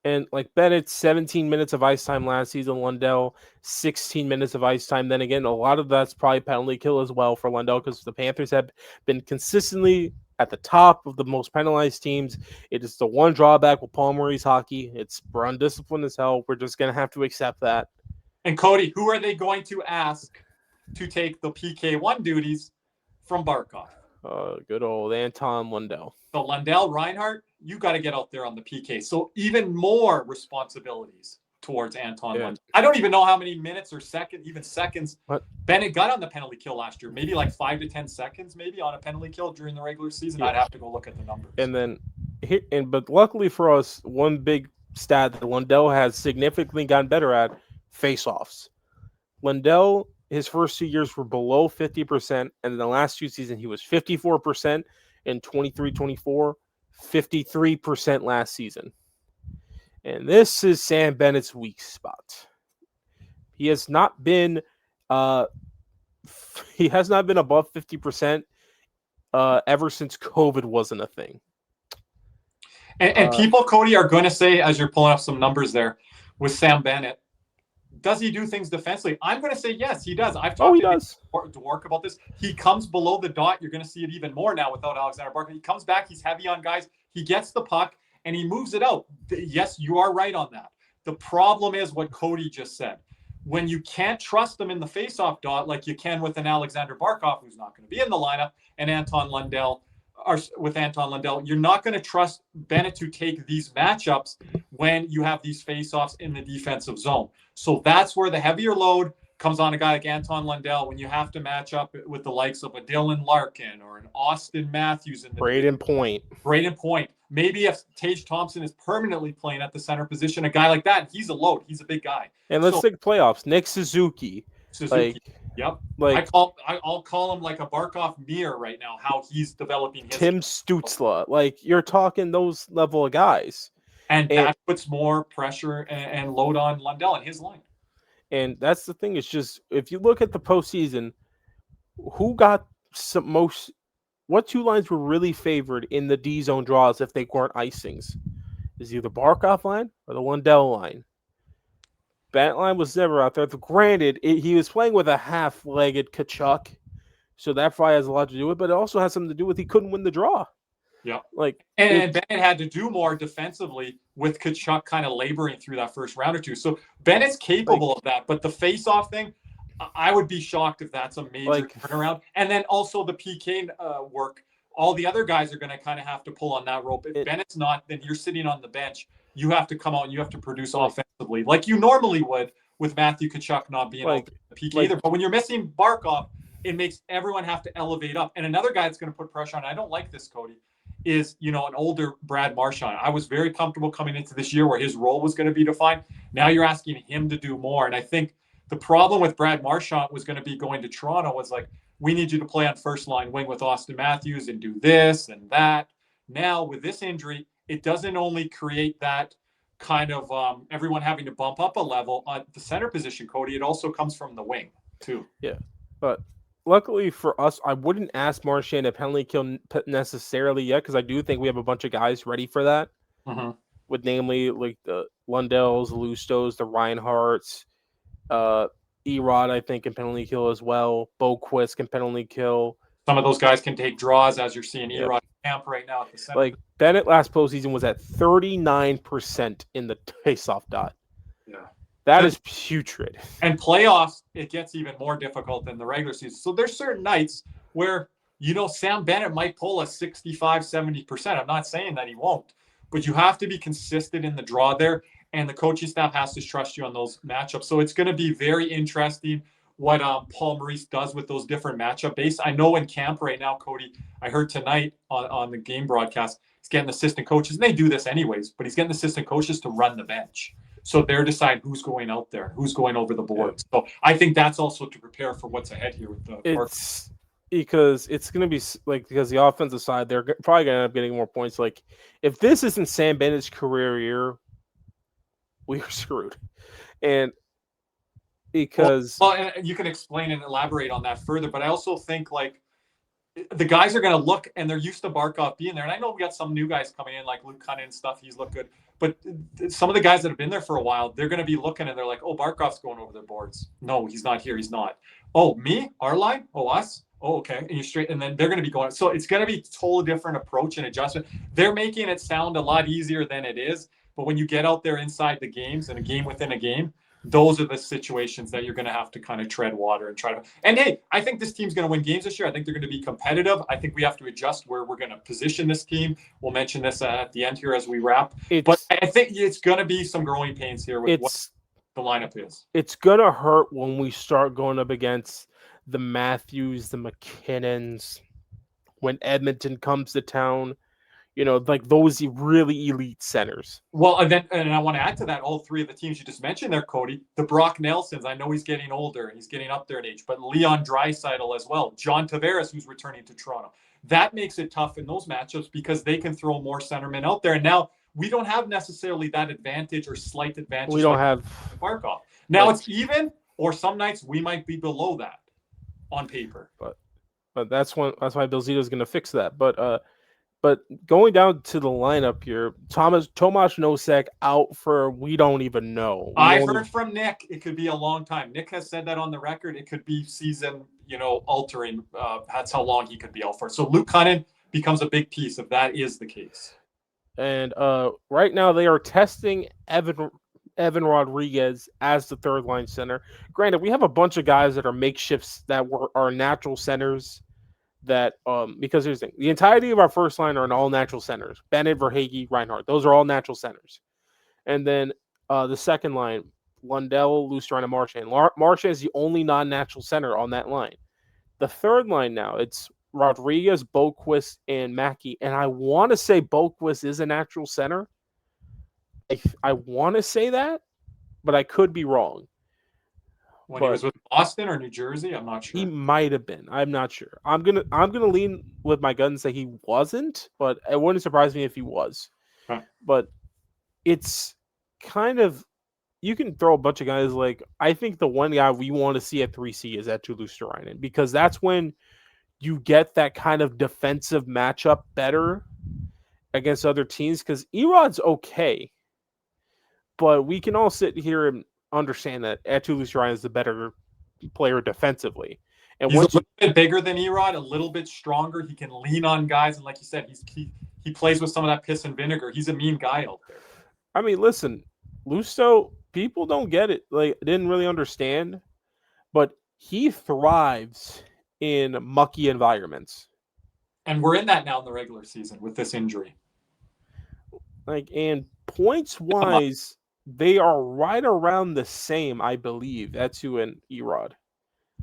And like Bennett, 17 minutes of ice time last season, Lundell, 16 minutes of ice time. Then again, a lot of that's probably penalty kill as well for Lundell because the Panthers have been consistently at the top of the most penalized teams. It is the one drawback with Paul Murray's hockey. It's undisciplined as hell. We're just going to have to accept that.
And Cody, who are they going to ask to take the PK1 duties from Barkov?
Good old Anton Lundell.
So Lundell, Reinhart, you got to get out there on the PK. So even more responsibilities towards Anton Lundell. I don't even know how many minutes or seconds Bennett got on the penalty kill last year. Maybe like 5 to 10 seconds maybe on a penalty kill during the regular season. I'd have to go look at the numbers.
But luckily for us, one big stat that Lundell has significantly gotten better at, face-offs. Lundell, his first 2 years were below 50%, and in the last 2 seasons, he was 54% in 23-24, 53% last season. And this is Sam Bennett's weak spot. He has not been above 50% ever since COVID wasn't a thing.
And people, Cody, are going to say, as you're pulling up some numbers there with Sam Bennett, does he do things defensively? I'm going to say yes, he does. I've talked to Dwork about this. He comes below the dot. You're going to see it even more now without Aleksander Barkov. He comes back. He's heavy on guys. He gets the puck, and he moves it out. Yes, you are right on that. The problem is what Cody just said. When you can't trust them in the faceoff dot like you can with an Aleksander Barkov, who's not going to be in the lineup, and Anton Lundell, you're not going to trust Bennett to take these matchups when you have these faceoffs in the defensive zone. So that's where the heavier load comes on a guy like Anton Lundell when you have to match up with the likes of a Dylan Larkin or an Austin Matthews in the
Braden Point.
Maybe if Tage Thompson is permanently playing at the center position, a guy like that, he's a load. He's a big guy.
And let's take playoffs. Nick Suzuki.
Yep. I'll call him like a Barkov mirror right now, how he's developing his
Tim Stützle. Like, you're talking those level of guys.
And that puts more pressure and load on Lundell and his line.
And that's the thing. It's just, if you look at the postseason, who got most what two lines were really favored in the D zone draws if they weren't icings? Is either Barkov line or the Lundell line. That line was never out there. Granted, he was playing with a half-legged Tkachuk, so that probably has a lot to do with it, but it also has something to do with he couldn't win the draw.
Yeah.
Like,
and Bennett had to do more defensively with Tkachuk kind of laboring through that first round or two. So Bennett's capable of that, but the face-off thing, I would be shocked if that's a major turnaround. And then also the PK work, all the other guys are going to kind of have to pull on that rope. If Bennett's not, then you're sitting on the bench. You have to come out and you have to produce offensively like you normally would with Matthew Tkachuk not being able to PK either. But when you're missing Barkov, it makes everyone have to elevate up. And another guy that's going to put pressure on, I don't like this, Cody, is, an older Brad Marchand. I was very comfortable coming into this year where his role was going to be defined. Now you're asking him to do more. And I think the problem with Brad Marchand was going to be going to Toronto was like, we need you to play on first line wing with Austin Matthews and do this and that. Now with this injury, it doesn't only create that kind of everyone having to bump up a level on the center position, Cody. It also comes from the wing too.
Yeah, but luckily for us, I wouldn't ask Marchand to penalty kill necessarily yet because I do think we have a bunch of guys ready for that.
Mm-hmm.
With namely like the Lundells, the Lustos, the Reinhardts, Erod, I think, can penalty kill as well. Boquist can penalty kill.
Some of those guys can take draws, as you're seeing Erod camp right now at the center.
Like Bennett last postseason was at 39% in the face-off dot.
Yeah.
That is putrid.
And playoffs, it gets even more difficult than the regular season. So there's certain nights where, Sam Bennett might pull a 65, 70%. I'm not saying that he won't, but you have to be consistent in the draw there. And the coaching staff has to trust you on those matchups. So it's going to be very interesting what Paul Maurice does with those different matchup base. I know in camp right now, Cody, I heard tonight on the game broadcast, he's getting assistant coaches, and they do this anyways, but he's getting assistant coaches to run the bench. So they're deciding who's going out there, who's going over the board. So I think that's also to prepare for what's ahead here with the
It's because it's going to be because the offensive side, they're probably going to end up getting more points. Like, if this isn't Sam Bennett's career year, we are screwed. And because
well, and you can explain and elaborate on that further, but I also think the guys are going to look, and they're used to Barkov being there. And I know we got some new guys coming in like Luke Cunningham and stuff. He's looked good, but some of the guys that have been there for a while, they're going to be looking and they're like, oh, Barkov's going over their boards. No, he's not here. He's not. Oh, me, our line. Oh, us. Oh, okay. And you're straight. And then they're going to be going. So it's going to be a totally different approach and adjustment. They're making it sound a lot easier than it is. But when you get out there inside the games and a game within a game, those are the situations that you're going to have to kind of tread water and try to. And hey, I think this team's going to win games this year. I think they're going to be competitive. I think we have to adjust where we're going to position this team. We'll mention this at the end here as we wrap. But I think it's going to be some growing pains here with what the lineup is.
It's going to hurt when we start going up against the Matthews, the McKinnons, when Edmonton comes to town. Like those really elite centers.
Well, and I want to add to that, all three of the teams you just mentioned there, Cody, the Brock Nelsons, I know he's getting older, he's getting up there in age, but Leon Draisaitl as well, John Tavares, who's returning to Toronto. That makes it tough in those matchups because they can throw more centermen out there. And now we don't have necessarily that advantage or slight advantage.
We don't have
Barkov. Now it's even, or some nights we might be below that on paper.
But that's why Bill Zito's going to fix that. But going down to the lineup here, Tomas Nosek out for we don't even know.
I've heard from Nick it could be a long time. Nick has said that on the record. It could be season, altering. That's how long he could be out for. So Luke Cunningham becomes a big piece if that is the case.
And right now they are testing Evan Rodriguez as the third line center. Granted, we have a bunch of guys that are makeshifts that are natural centers. That because here's the thing, the entirety of our first line are an all natural centers. Bennett, Verhaeghe, Reinhardt. Those are all natural centers. And then the second line, Lundell, Luostarinen, and Marchand. Marchand is the only non-natural center on that line. The third line now, it's Rodriguez, Boquist, and Mackey. And I want to say Boquist is a natural center. I want to say that, but I could be wrong.
When he was with Boston or New Jersey, I'm not sure.
He might have been. I'm not sure. I'm gonna lean with my gun and say he wasn't, but it wouldn't surprise me if he was.
Huh.
But it's kind of, you can throw a bunch of guys. Like, I think the one guy we want to see at 3C is Eetu Luostarinen, because that's when you get that kind of defensive matchup better against other teams, because Erod's okay, but we can all sit here and understand that Eetu Luostarinen is the better player defensively. And
he's a little bit bigger than Erod, a little bit stronger. He can lean on guys, and like you said, he plays with some of that piss and vinegar. He's a mean guy out there.
I mean, listen, Lusto, people don't get it. Like, didn't really understand, but he thrives in mucky environments.
And we're in that now in the regular season with this injury.
Like, and points wise, they are right around the same, I believe, Eetu and Erod.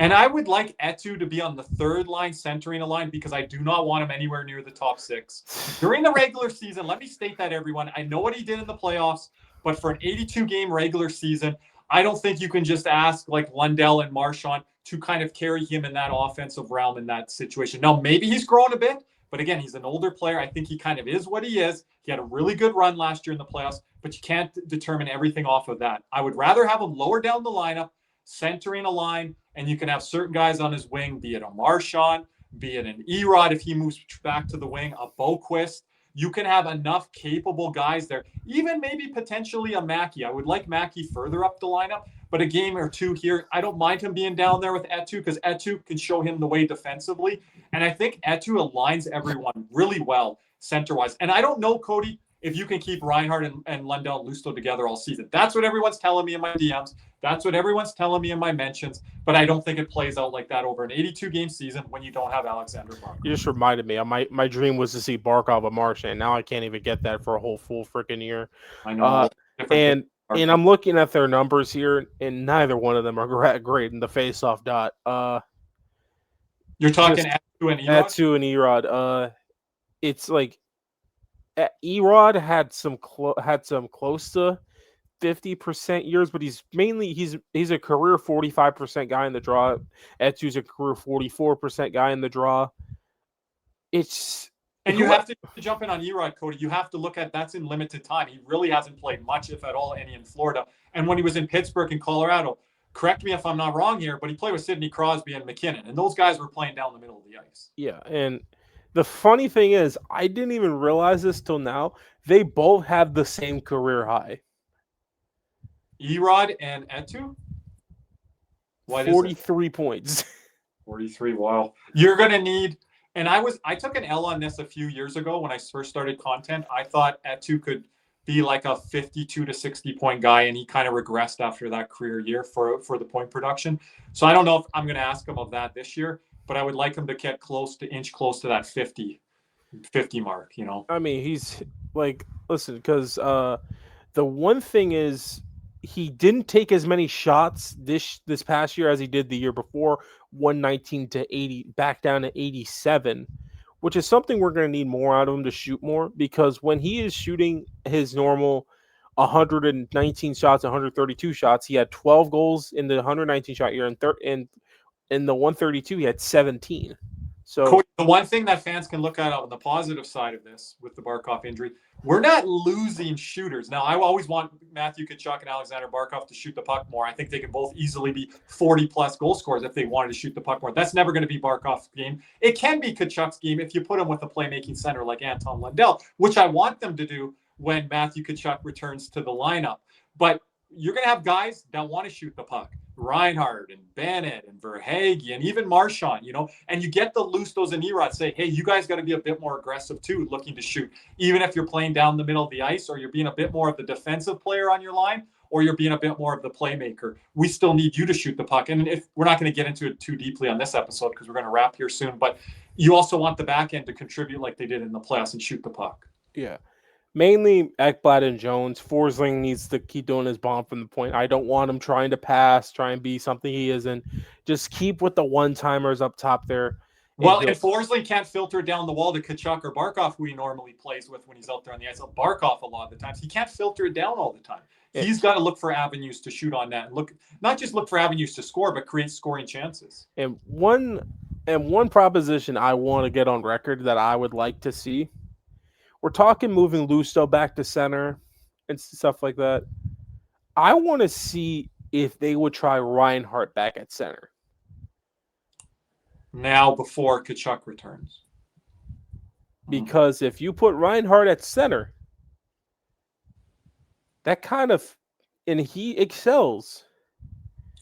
And I would like Eetu to be on the third line, centering a line, because I do not want him anywhere near the top 6. During the regular season, let me state that, everyone. I know what he did in the playoffs, but for an 82-game regular season, I don't think you can just ask like Lundell and Marchand to kind of carry him in that offensive realm in that situation. Now, maybe he's grown a bit, but again, he's an older player. I think he kind of is what he is. He had a really good run last year in the playoffs, but you can't determine everything off of that. I would rather have him lower down the lineup, centering a line, and you can have certain guys on his wing, be it a Marchand, be it an Erod if he moves back to the wing, a Boquist. You can have enough capable guys there, even maybe potentially a Mackey. I would like Mackey further up the lineup, but a game or two here, I don't mind him being down there with Eetu, because Eetu can show him the way defensively. And I think Eetu aligns everyone really well center-wise. And I don't know, Cody, if you can keep Reinhart and Lundell and Lusto together all season. That's what everyone's telling me in my DMs. That's what everyone's telling me in my mentions. But I don't think it plays out like that over an 82-game season when you don't have Aleksander Barkov.
You just reminded me. My dream was to see Barkov and Marchand. Now I can't even get that for a whole full freaking year.
I know.
And I'm looking at their numbers here, and neither one of them are great in the face-off dot.
You're talking Eetu and Erod?
Eetu and Erod. It's like Erod had some close to 50% years, but he's a career 45% guy in the draw. Etu's a career 44% guy in the draw.
And you have to jump in on Erod, Cody. You have to look at that's in limited time. He really hasn't played much, if at all, any in Florida. And when he was in Pittsburgh and Colorado, correct me if I'm not wrong here, but he played with Sidney Crosby and McKinnon, and those guys were playing down the middle of the ice.
Yeah, and the funny thing is, I didn't even realize this till now. They both have the same career high.
Erod and Eetu?
43 points.
43, wow. You're going to need, and I took an L on this a few years ago when I first started content. I thought Eetu could be like a 52 to 60 point guy, and he kind of regressed after that career year for the point production. So I don't know if I'm going to ask him of that this year, but I would like him to get close to that 50 mark, you know?
I mean, he's like, listen, because the one thing is he didn't take as many shots this past year as he did the year before, 119 to 80, back down to 87, which is something we're going to need more out of him to shoot more, because when he is shooting his normal 119 shots, 132 shots, he had 12 goals in the 119 shot year, and in the 132 he had 17. So
Cody, the one thing that fans can look at on the positive side of this with the Barkov injury, we're not losing shooters. Now, I always want Matthew Tkachuk and Aleksander Barkov to shoot the puck more. I think they can both easily be 40-plus goal scorers if they wanted to shoot the puck more. That's never going to be Barkov's game. It can be Tkachuk's game if you put him with a playmaking center like Anton Lundell, which I want them to do when Matthew Tkachuk returns to the lineup. But you're going to have guys that want to shoot the puck. Reinhart and Bennett and Verhaeghe and even Marchand, you know, and you get the Lustos and Erod say, hey, you guys got to be a bit more aggressive too, looking to shoot, even if you're playing down the middle of the ice, or you're being a bit more of the defensive player on your line, or you're being a bit more of the playmaker. We still need you to shoot the puck. And if we're not going to get into it too deeply on this episode, because we're going to wrap here soon, but you also want the back end to contribute like they did in the playoffs and shoot the puck.
Yeah. Mainly Ekblad and Jones. Forsling needs to keep doing his bomb from the point. I don't want him trying to pass, try and be something he isn't. Just keep with the one-timers up top there.
Well, and Forsling can't filter it down the wall to Tkachuk or Barkov, who he normally plays with when he's out there on the ice. Barkov, a lot of the times, he can't filter it down all the time. He's got to look for avenues to shoot on that. Not just look for avenues to score, but create scoring chances.
And one proposition I want to get on record that I would like to see. We're talking moving Lusto back to center and stuff like that. I want to see if they would try Reinhart back at center.
Now before Tkachuk returns.
Because if you put Reinhart at center, that kind of, and he excels.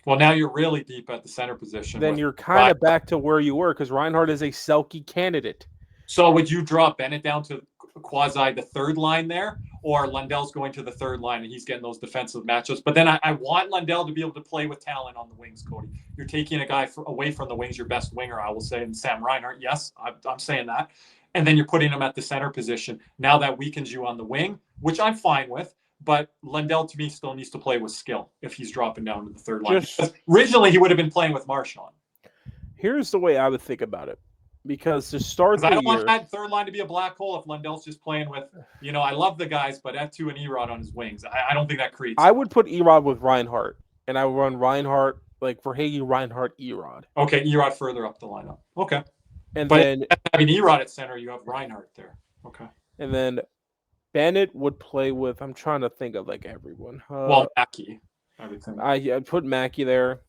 Well, now you're really deep at the center position.
Then you're kind of back to where you were because Reinhart is a Selke candidate.
So would you drop Bennett down to quasi the third line there, or Lundell's going to the third line and he's getting those defensive matchups? But then I want Lundell to be able to play with talent on the wings, Cody. You're taking a guy away from the wings, your best winger, I will say, and Sam Reinhart. Yes, I'm saying that. And then you're putting him at the center position. Now that weakens you on the wing, which I'm fine with. But Lundell, to me, still needs to play with skill if he's dropping down to the third line. Originally, he would have been playing with Marchand.
Here's the way I would think about it. Because to start the year... I
don't want that third line to be a black hole if Lundell's just playing with, I love the guys, but Eetu and Erod on his wings. I don't think that creates...
I would put Erod with Reinhart, and I would run Reinhart, like Verhaeghe, Reinhart, Erod.
Okay, Erod further up the lineup. Okay.
And then...
Erod at center, you have Reinhart there. Okay.
And then Bennett would play with... I'm trying to think of, like, everyone.
Mackey. Everything.
I'd put Mackey there.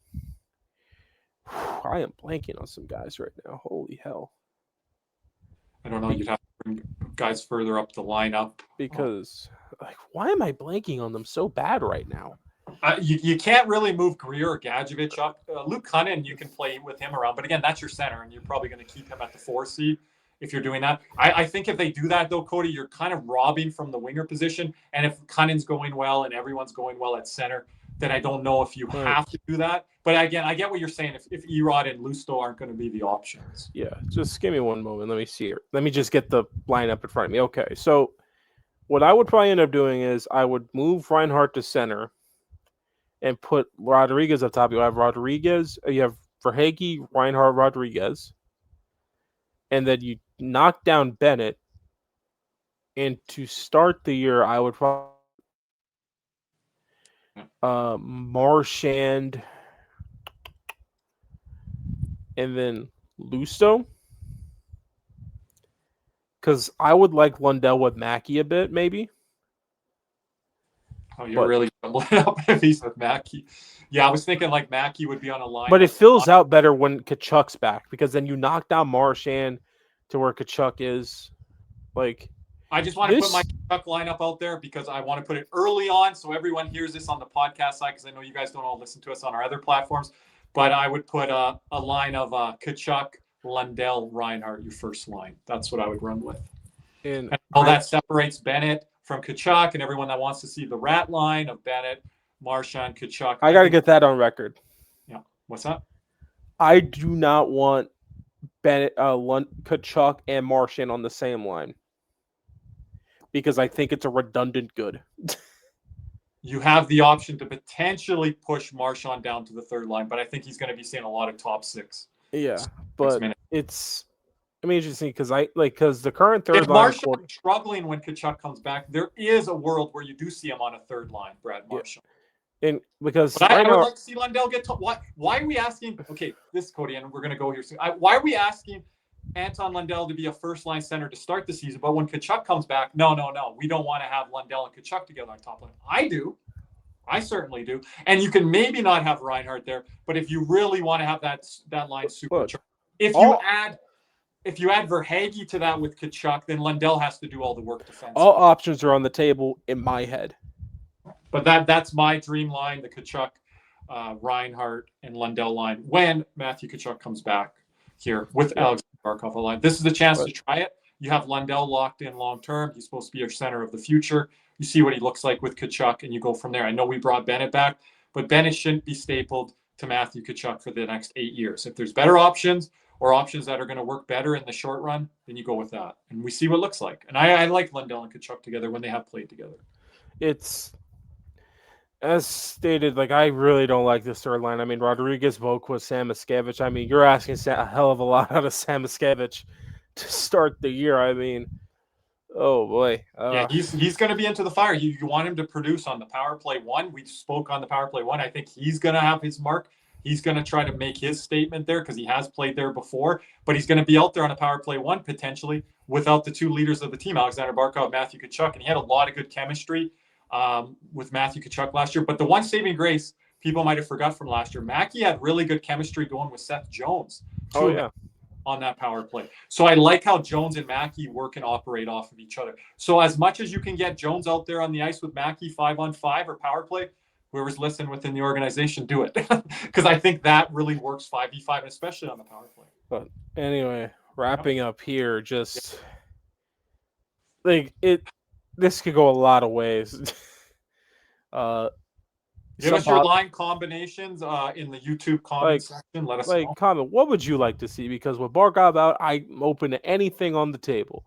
I am blanking on some guys right now. Holy hell.
I don't know. You'd have to bring guys further up the lineup.
Because, why am I blanking on them so bad right now?
You can't really move Greer or Gadjevich up. Luke Cunnin, you can play with him around. But again, that's your center, and you're probably going to keep him at the 4C if you're doing that. I think if they do that, though, Cody, you're kind of robbing from the winger position. And if Cunnin's going well and everyone's going well at center, then I don't know if you have to do that. But again, I get what you're saying. If Erod and Lusto aren't going to be the options.
Yeah, just give me one moment. Let me see here. Let me just get the lineup in front of me. Okay, so what I would probably end up doing is I would move Reinhart to center and put Rodriguez up top. You have Rodriguez. You have Verhaeghe, Reinhart, Rodriguez. And then you knock down Bennett. And to start the year, I would probably Marchand, and then Lusto, because I would like Lundell with Mackey a bit, maybe.
Oh, you're really jumbling up if he's with Mackey. Yeah, I was thinking like Mackey would be on a line.
But it fills out better when Tkachuk's back, because then you knock down Marchand to where Tkachuk is. Like,
I just want to put my Tkachuk lineup out there because I want to put it early on so everyone hears this on the podcast side, because I know you guys don't all listen to us on our other platforms. But I would put a line of Tkachuk, Lundell, Reinhart, your first line. That's what I would run with. And all that separates Bennett from Tkachuk, and everyone that wants to see the rat line of Bennett, Marchand, Tkachuk.
I got to get that on record.
Yeah. What's that?
I do not want Bennett, Tkachuk, and Marchand on the same line, because I think it's a redundant good.
You have the option to potentially push Marchand down to the third line, but I think he's going to be seeing a lot of top six.
Yeah, but it's interesting because the current third
line. If Marchand is struggling when Tkachuk comes back, there is a world where you do see him on a third line, Brad Marchand.
And because
I would like to see Lundell get to why are we asking? Okay, this is Cody, and we're going to go here soon. Why are we asking Anton Lundell to be a first-line center to start the season, but when Tkachuk comes back, no, we don't want to have Lundell and Tkachuk together on top line. I do. I certainly do. And you can maybe not have Reinhart there, but if you really want to have that line supercharged, if you add Verhaeghe to that with Tkachuk, then Lundell has to do all the work defensively.
All options are on the table in my head.
But that's my dream line, the Tkachuk, Reinhart, and Lundell line when Matthew Tkachuk comes back here with Aleksander Barkov line. This is the chance to try it. You have Lundell locked in long term. He's supposed to be your center of the future. You see what he looks like with Tkachuk, and you go from there. I know we brought Bennett back, but Bennett shouldn't be stapled to Matthew Tkachuk for the next 8 years. If there's better options or options that are going to work better in the short run, then you go with that. And we see what it looks like. And I like Lundell and Tkachuk together when they have played together.
It's, as stated, I really don't like this third line. I mean, Rodriguez, Boquist, Sam Miskevich. I mean, you're asking a hell of a lot out of Sam Miskevich to start the year. I mean, oh boy.
Yeah, he's going to be into the fire. You want him to produce on the power play one. We spoke on the power play one. I think he's going to have his mark. He's going to try to make his statement there because he has played there before. But he's going to be out there on a power play one potentially without the two leaders of the team, Aleksander Barkov, Matthew Tkachuk. And he had a lot of good chemistry with Matthew Tkachuk last year. But the one saving grace people might have forgot from last year, Mackey had really good chemistry going with Seth Jones.
Oh, yeah.
on that power play. So I like how Jones and Mackey work and operate off of each other. So as much as you can get Jones out there on the ice with Mackey 5-on-5 or power play, whoever's listening within the organization, do it. Because I think that really works 5v5, especially on the power play.
But anyway, wrapping up here, just like this could go a lot of ways.
Give us your line combinations in the YouTube comment section. Let us know.
Comment, what would you like to see? Because with Barkov out, I'm open to anything on the table.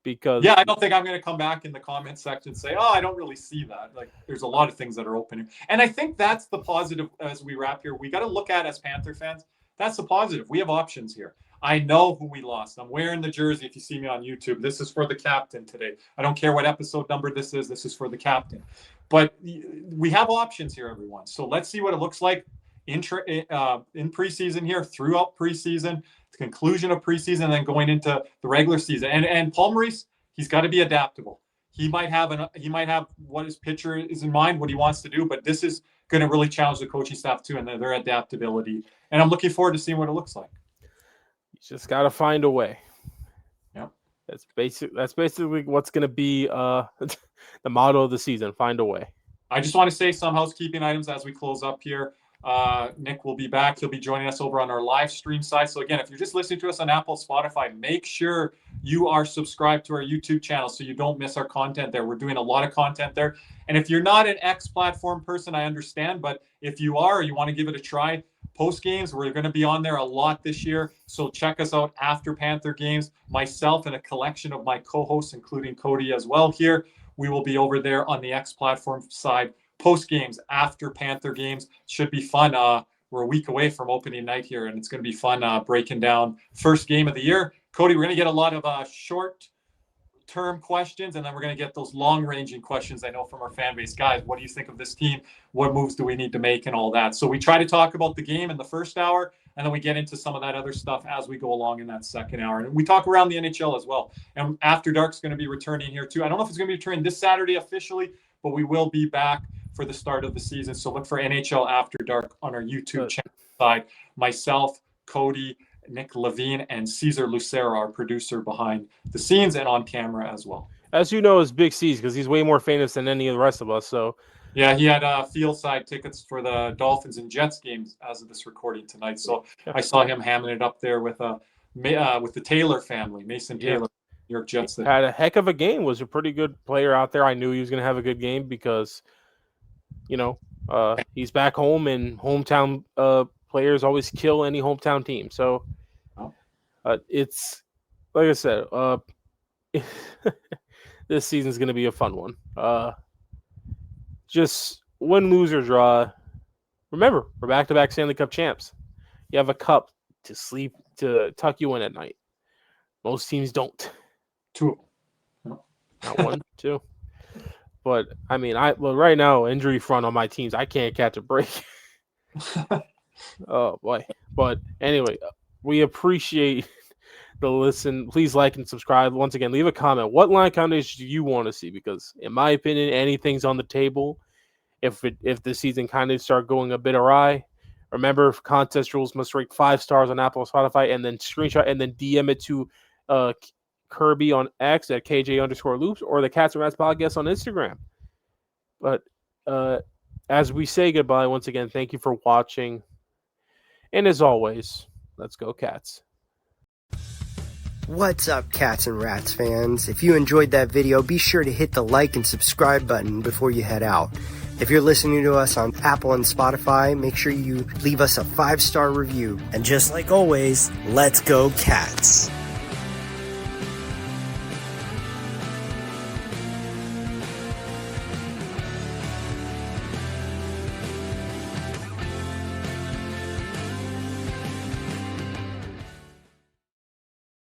Because
I don't think I'm going to come back in the comment section and say, oh, I don't really see that. Like, there's a lot of things that are open. And I think that's the positive as we wrap here. We got to look at as Panther fans. That's the positive. We have options here. I know who we lost. I'm wearing the jersey. If you see me on YouTube, this is for the captain today. I don't care what episode number this is. This is for the captain. But we have options here, everyone. So let's see what it looks like in preseason here, throughout preseason, the conclusion of preseason, and then going into the regular season. And Paul Maurice, he's got to be adaptable. He might have what his pitcher is in mind, what he wants to do, but this is going to really challenge the coaching staff too, and their adaptability. And I'm looking forward to seeing what it looks like.
You just got to find a way.
Yep.
That's basically what's going to be the motto of the season. Find a way.
I just want to say some housekeeping items as we close up here. Nick will be back. He'll be joining us over on our live stream side. So again, if you're just listening to us on Apple, Spotify, make sure you are subscribed to our YouTube channel so you don't miss our content there. We're doing a lot of content there. And if you're not an X platform person, I understand. But if you are, or you want to give it a try, post games, we're going to be on there a lot this year. So check us out after Panther games. Myself and a collection of my co-hosts, including Cody as well here. We will be over there on the X platform side. Post games, after Panther games, should be fun. We're a week away from opening night here, and it's going to be fun breaking down first game of the year. Cody, we're going to get a lot of short-term questions, and then we're going to get those long-ranging questions I know from our fan base. Guys, what do you think of this team? What moves do we need to make and all that? So we try to talk about the game in the first hour, and then we get into some of that other stuff as we go along in that second hour. And we talk around the NHL as well. And After Dark's going to be returning here too. I don't know if it's going to be returning this Saturday officially, but we will be back for the start of the season. So look for NHL After Dark on our YouTube channel side. Myself, Cody, Nick Levine, and Cesar Lucero, our producer behind the scenes and on camera as well.
As you know, is Big C's because he's way more famous than any of the rest of us. So
yeah, he had field side tickets for the Dolphins and Jets games as of this recording tonight. So I saw him hamming it up there with the Taylor family, Mason Taylor, New York Jets.
Had a heck of a game. Was a pretty good player out there. I knew he was going to have a good game because, he's back home, and hometown players always kill any hometown team. So it's like I said, this season's going to be a fun one. Just win, lose, or draw. Remember, we're back-to-back Stanley Cup champs. You have a cup to tuck you in at night. Most teams don't.
Two.
Not one, two. But I mean, right now, injury front on my teams, I can't catch a break. Oh boy! But anyway, we appreciate the listen. Please like and subscribe. Once again, leave a comment. What line combination do you want to see? Because in my opinion, anything's on the table. If the season kind of start going a bit awry, remember contest rules must rate 5 stars on Apple, Spotify, and then screenshot and then DM it to Kirby on X at KJ_loops or the CatsNRatsPodcast on Instagram. But as we say goodbye, once again, thank you for watching. And as always, let's go Cats.
What's up, Cats and Rats fans? If you enjoyed that video, be sure to hit the like and subscribe button before you head out. If you're listening to us on Apple and Spotify, make sure you leave us a 5-star review. And just like always, let's go Cats.